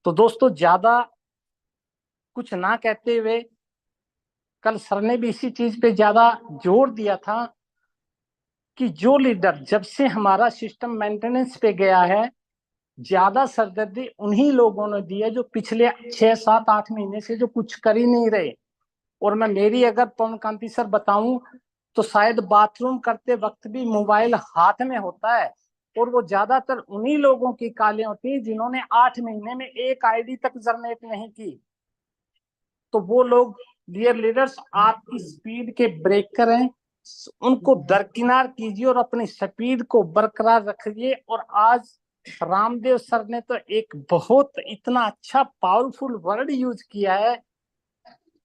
तो दोस्तों ज्यादा कुछ ना कहते हुए, कल सर ने भी इसी चीज पे ज्यादा जोर दिया था कि जो लीडर, जब से हमारा सिस्टम मेंटेनेंस पे गया है, ज्यादा सरदर्दी उन्हीं लोगों ने दी है जो पिछले 6, 7, 8 महीने से जो कुछ कर ही नहीं रहे। और मैं मेरी अगर पवन कांति सर बताऊं, तो शायद बाथरूम करते वक्त भी मोबाइल हाथ में होता है, और वो ज्यादातर उन्हीं लोगों की कालें होती है जिन्होंने 8 महीने में एक आईडी तक जनरेट नहीं की। तो वो लोग, डियर लीडर्स, आपकी स्पीड के ब्रेकर हैं, उनको दरकिनार कीजिए और अपनी स्पीड को बरकरार रखिए। और आज रामदेव सर ने तो एक बहुत इतना अच्छा पावरफुल वर्ड यूज किया है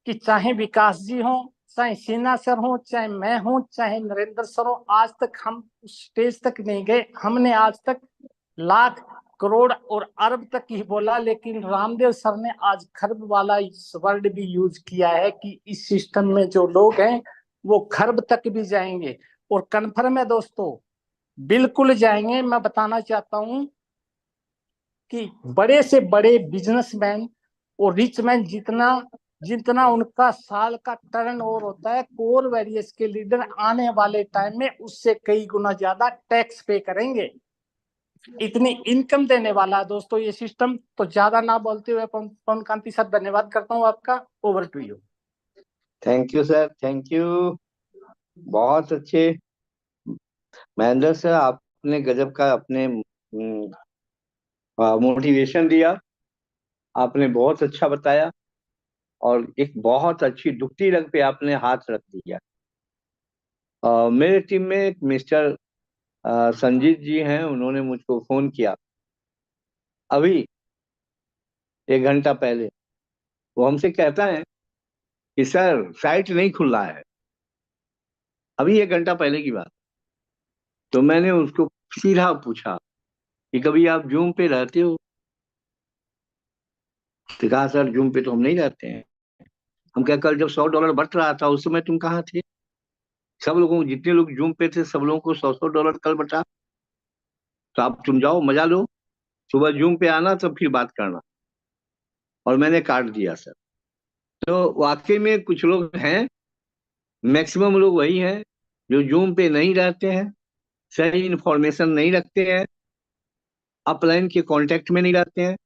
कि चाहे विकास जी हो, चाहे सिन्हा सर हो, चाहे मैं हूं, चाहे नरेंद्र सर हो, आज तक हम उस स्टेज तक नहीं गए। हमने आज तक लाख, करोड़ और अरब तक ही बोला, लेकिन रामदेव सर ने आज खरब वाला इस वर्ड भी यूज किया है कि इस सिस्टम में जो लोग हैं वो खरब तक भी जाएंगे। और कन्फर्म है दोस्तों, बिल्कुल जाएंगे। मैं बताना चाहता हूं कि बड़े से बड़े बिजनेसमैन और रिच मैन जितना उनका साल का टर्न ओवर होता है, कोर वेरियस के लीडर आने वाले टाइम में उससे कई गुना ज्यादा टैक्स पे करेंगे। इतनी इनकम देने वाला है दोस्तों ये सिस्टम। तो ज्यादा ना बोलते हुए पवन कांति सर, धन्यवाद करता हूँ आपका। Over to you. Thank you sir, thank you. बहुत अच्छे महेंद्र सर, आपने गजब का अपने मोटिवेशन दिया। आपने बहुत अच्छा बताया और एक बहुत अच्छी दुखती रग पे आपने हाथ रख दिया। मेरे टीम में एक मिस्टर संजीत जी हैं, उन्होंने मुझको फोन किया अभी 1 घंटा पहले। वो हमसे कहता है कि सर साइट नहीं खुल रहा है, अभी 1 घंटा पहले की बात। तो मैंने उसको सीधा पूछा कि कभी आप जूम पे रहते हो? तो कहा सर जूम पे तो हम नहीं रहते हैं। हम क्या, कल जब $100 बट रहा था उस समय तुम कहाँ थे? सब लोगों को, जितने लोग जूम पे थे, सब लोगों को $100 कल बटा। तो आप तुम जाओ मजा लो, सुबह जूम पे आना तो फिर बात करना। और मैंने काट दिया सर। तो वाकई में कुछ लोग हैं, मैक्सिमम लोग वही हैं जो जूम पे नहीं रहते हैं, सही इंफॉर्मेशन नहीं रखते हैं, अपलाइन के कांटेक्ट में नहीं रहते हैं।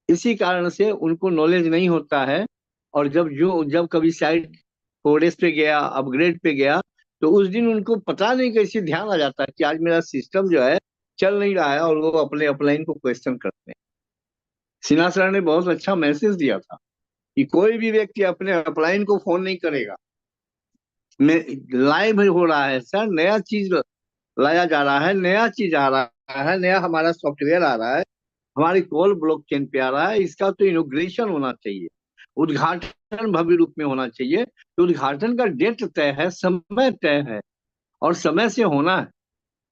इसी कारण से उनको नॉलेज नहीं होता है। और जब कभी साइट 4S पे गया, अपग्रेड पे गया, तो उस दिन उनको पता नहीं कैसे ध्यान आ जाता है कि आज मेरा सिस्टम जो है चल नहीं रहा है, और वो अपने अपलाइन को क्वेश्चन करते हैं। सिन्हा सर ने बहुत अच्छा मैसेज दिया था कि कोई भी व्यक्ति अपने अपलाइन को फोन नहीं करेगा। लाइव हो रहा है सर, नया चीज लाया जा रहा है, नया चीज आ रहा है, नया हमारा सॉफ्टवेयर आ रहा है, हमारी कॉल ब्लॉकचेन पे आ रहा है। इसका तो इनोग्रेशन होना चाहिए, उद्घाटन भव्य रूप में होना चाहिए। तो उद्घाटन का डेट तय है, समय तय है, और समय से होना है।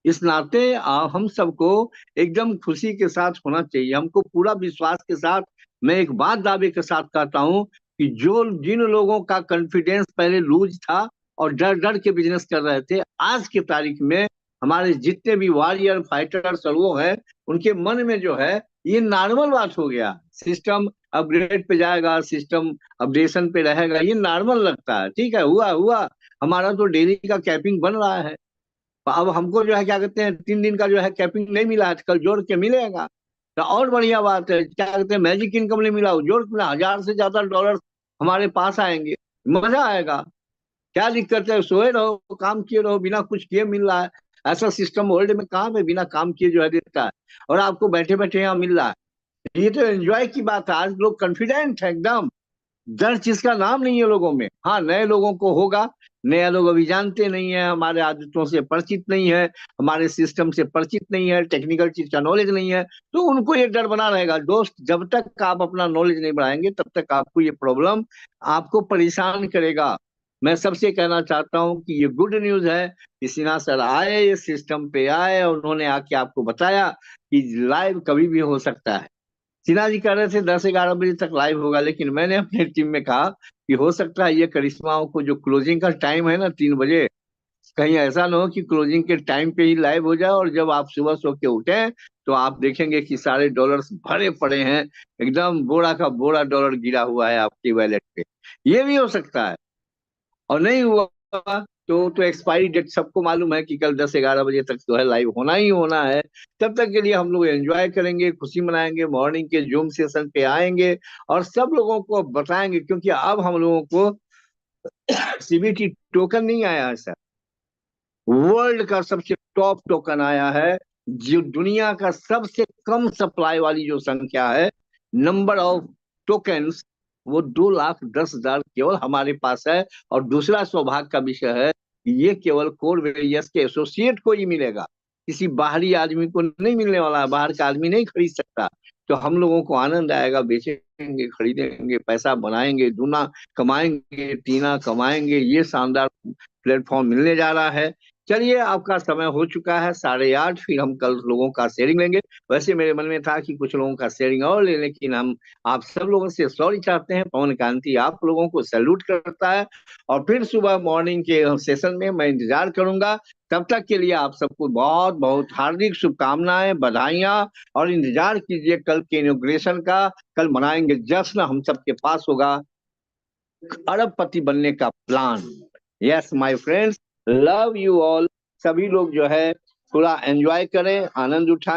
इस नाते हम सबको एकदम खुशी के साथ होना चाहिए। हमको पूरा विश्वास के साथ, मैं एक बात दावे के साथ कहता हूँ कि जिन लोगों का कॉन्फिडेंस पहले लूज था और डर डर के बिजनेस कर रहे थे, आज की तारीख में हमारे जितने भी वॉरियर फाइटर्स और वो है, उनके मन में जो है ये नॉर्मल बात हो गया। सिस्टम अपग्रेड पे जाएगा, सिस्टम अपडेशन पे रहेगा, ये नॉर्मल लगता है। ठीक है, हुआ हुआ, हमारा तो डेली का कैपिंग बन रहा है। अब हमको जो है क्या कहते हैं 3 दिन का जो है कैपिंग नहीं मिला है, कल जोड़ के मिलेगा तो और बढ़िया बात है। क्या कहते हैं मैजिक इनकम नहीं मिला, जोड़ के मिला, 1000 से ज्यादा डॉलर हमारे पास आएंगे, मजा आएगा। क्या दिक्कत है, सोए रहो, काम किए रहो, बिना कुछ किए मिल रहा है। ऐसा सिस्टम वर्ल्ड में कहाँ पे बिना काम किए जो है देता है, और आपको बैठे बैठे यहाँ मिल रहा है। ये तो एंजॉय की बात है। आज लोग कॉन्फिडेंट है एकदम, डर चीज का नाम नहीं है लोगों में। हाँ, नए लोगों को होगा, नया लोग अभी जानते नहीं है, हमारे आदतों से परिचित नहीं है, हमारे सिस्टम से परिचित नहीं है, टेक्निकल चीज का नॉलेज नहीं है, तो उनको ये डर बना रहेगा। दोस्त, जब तक आप अपना नॉलेज नहीं बढ़ाएंगे तब तक आपको ये प्रॉब्लम आपको परेशान करेगा। मैं सबसे कहना चाहता हूँ कि ये गुड न्यूज है कि सिन्हा सर आए, ये सिस्टम पे आए और उन्होंने आके आपको बताया कि लाइव कभी भी हो सकता है। सिन्हा जी कह रहे थे 10-11 बजे तक लाइव होगा, लेकिन मैंने अपनी टीम में कहा कि हो सकता है ये करिश्माओं को जो क्लोजिंग का टाइम है ना 3 बजे, कहीं ऐसा ना हो कि क्लोजिंग के टाइम पे ही लाइव हो जाए और जब आप सुबह सो के उठे तो आप देखेंगे कि सारे डॉलर्स भरे पड़े हैं, एकदम बोरा का बोरा डॉलर गिरा हुआ है आपकी वैलेट पे। ये भी हो सकता है। और नहीं हुआ तो एक्सपायरी डेट सबको मालूम है कि कल 10-11 बजे तक जो है लाइव होना ही होना है। तब तक के लिए हम लोग एंजॉय करेंगे, खुशी मनाएंगे, मॉर्निंग के जूम सेशन पे आएंगे और सब लोगों को बताएंगे, क्योंकि अब हम लोगों को सीबीटी टोकन नहीं आया है सर, वर्ल्ड का सबसे टॉप टोकन आया है, जो दुनिया का सबसे कम सप्लाई वाली जो संख्या है, नंबर ऑफ टोकन्स, वो 2,10,000 केवल हमारे पास है। और दूसरा सौभाग्य का विषय है कि ये केवल कोर वेरियस के एसोसिएट को ही मिलेगा, किसी बाहरी आदमी को नहीं मिलने वाला है, बाहर का आदमी नहीं खरीद सकता। तो हम लोगों को आनंद आएगा, बेचेंगे, खरीदेंगे, पैसा बनाएंगे, दूना कमाएंगे, तीना कमाएंगे। ये शानदार प्लेटफॉर्म मिलने जा रहा है। चलिए, आपका समय हो चुका है 8:30, फिर हम कल लोगों का शेयरिंग लेंगे। वैसे मेरे मन में था कि कुछ लोगों का शेयरिंग और ले, लेकिन हम आप सब लोगों से सॉरी चाहते हैं। पवन कांति आप लोगों को सैल्यूट करता है और फिर सुबह मॉर्निंग के सेशन में मैं इंतजार करूंगा। तब तक के लिए आप सबको बहुत बहुत हार्दिक शुभकामनाएं, बधाइयां, और इंतजार कीजिए कल के इनॉग्रेशन का। कल मनाएंगे जश्न, हम सबके पास होगा अरबपति बनने का plan. Yes my friends, love you all. सभी लोग जो है थोड़ा एंजॉय करें, आनंद उठाएं।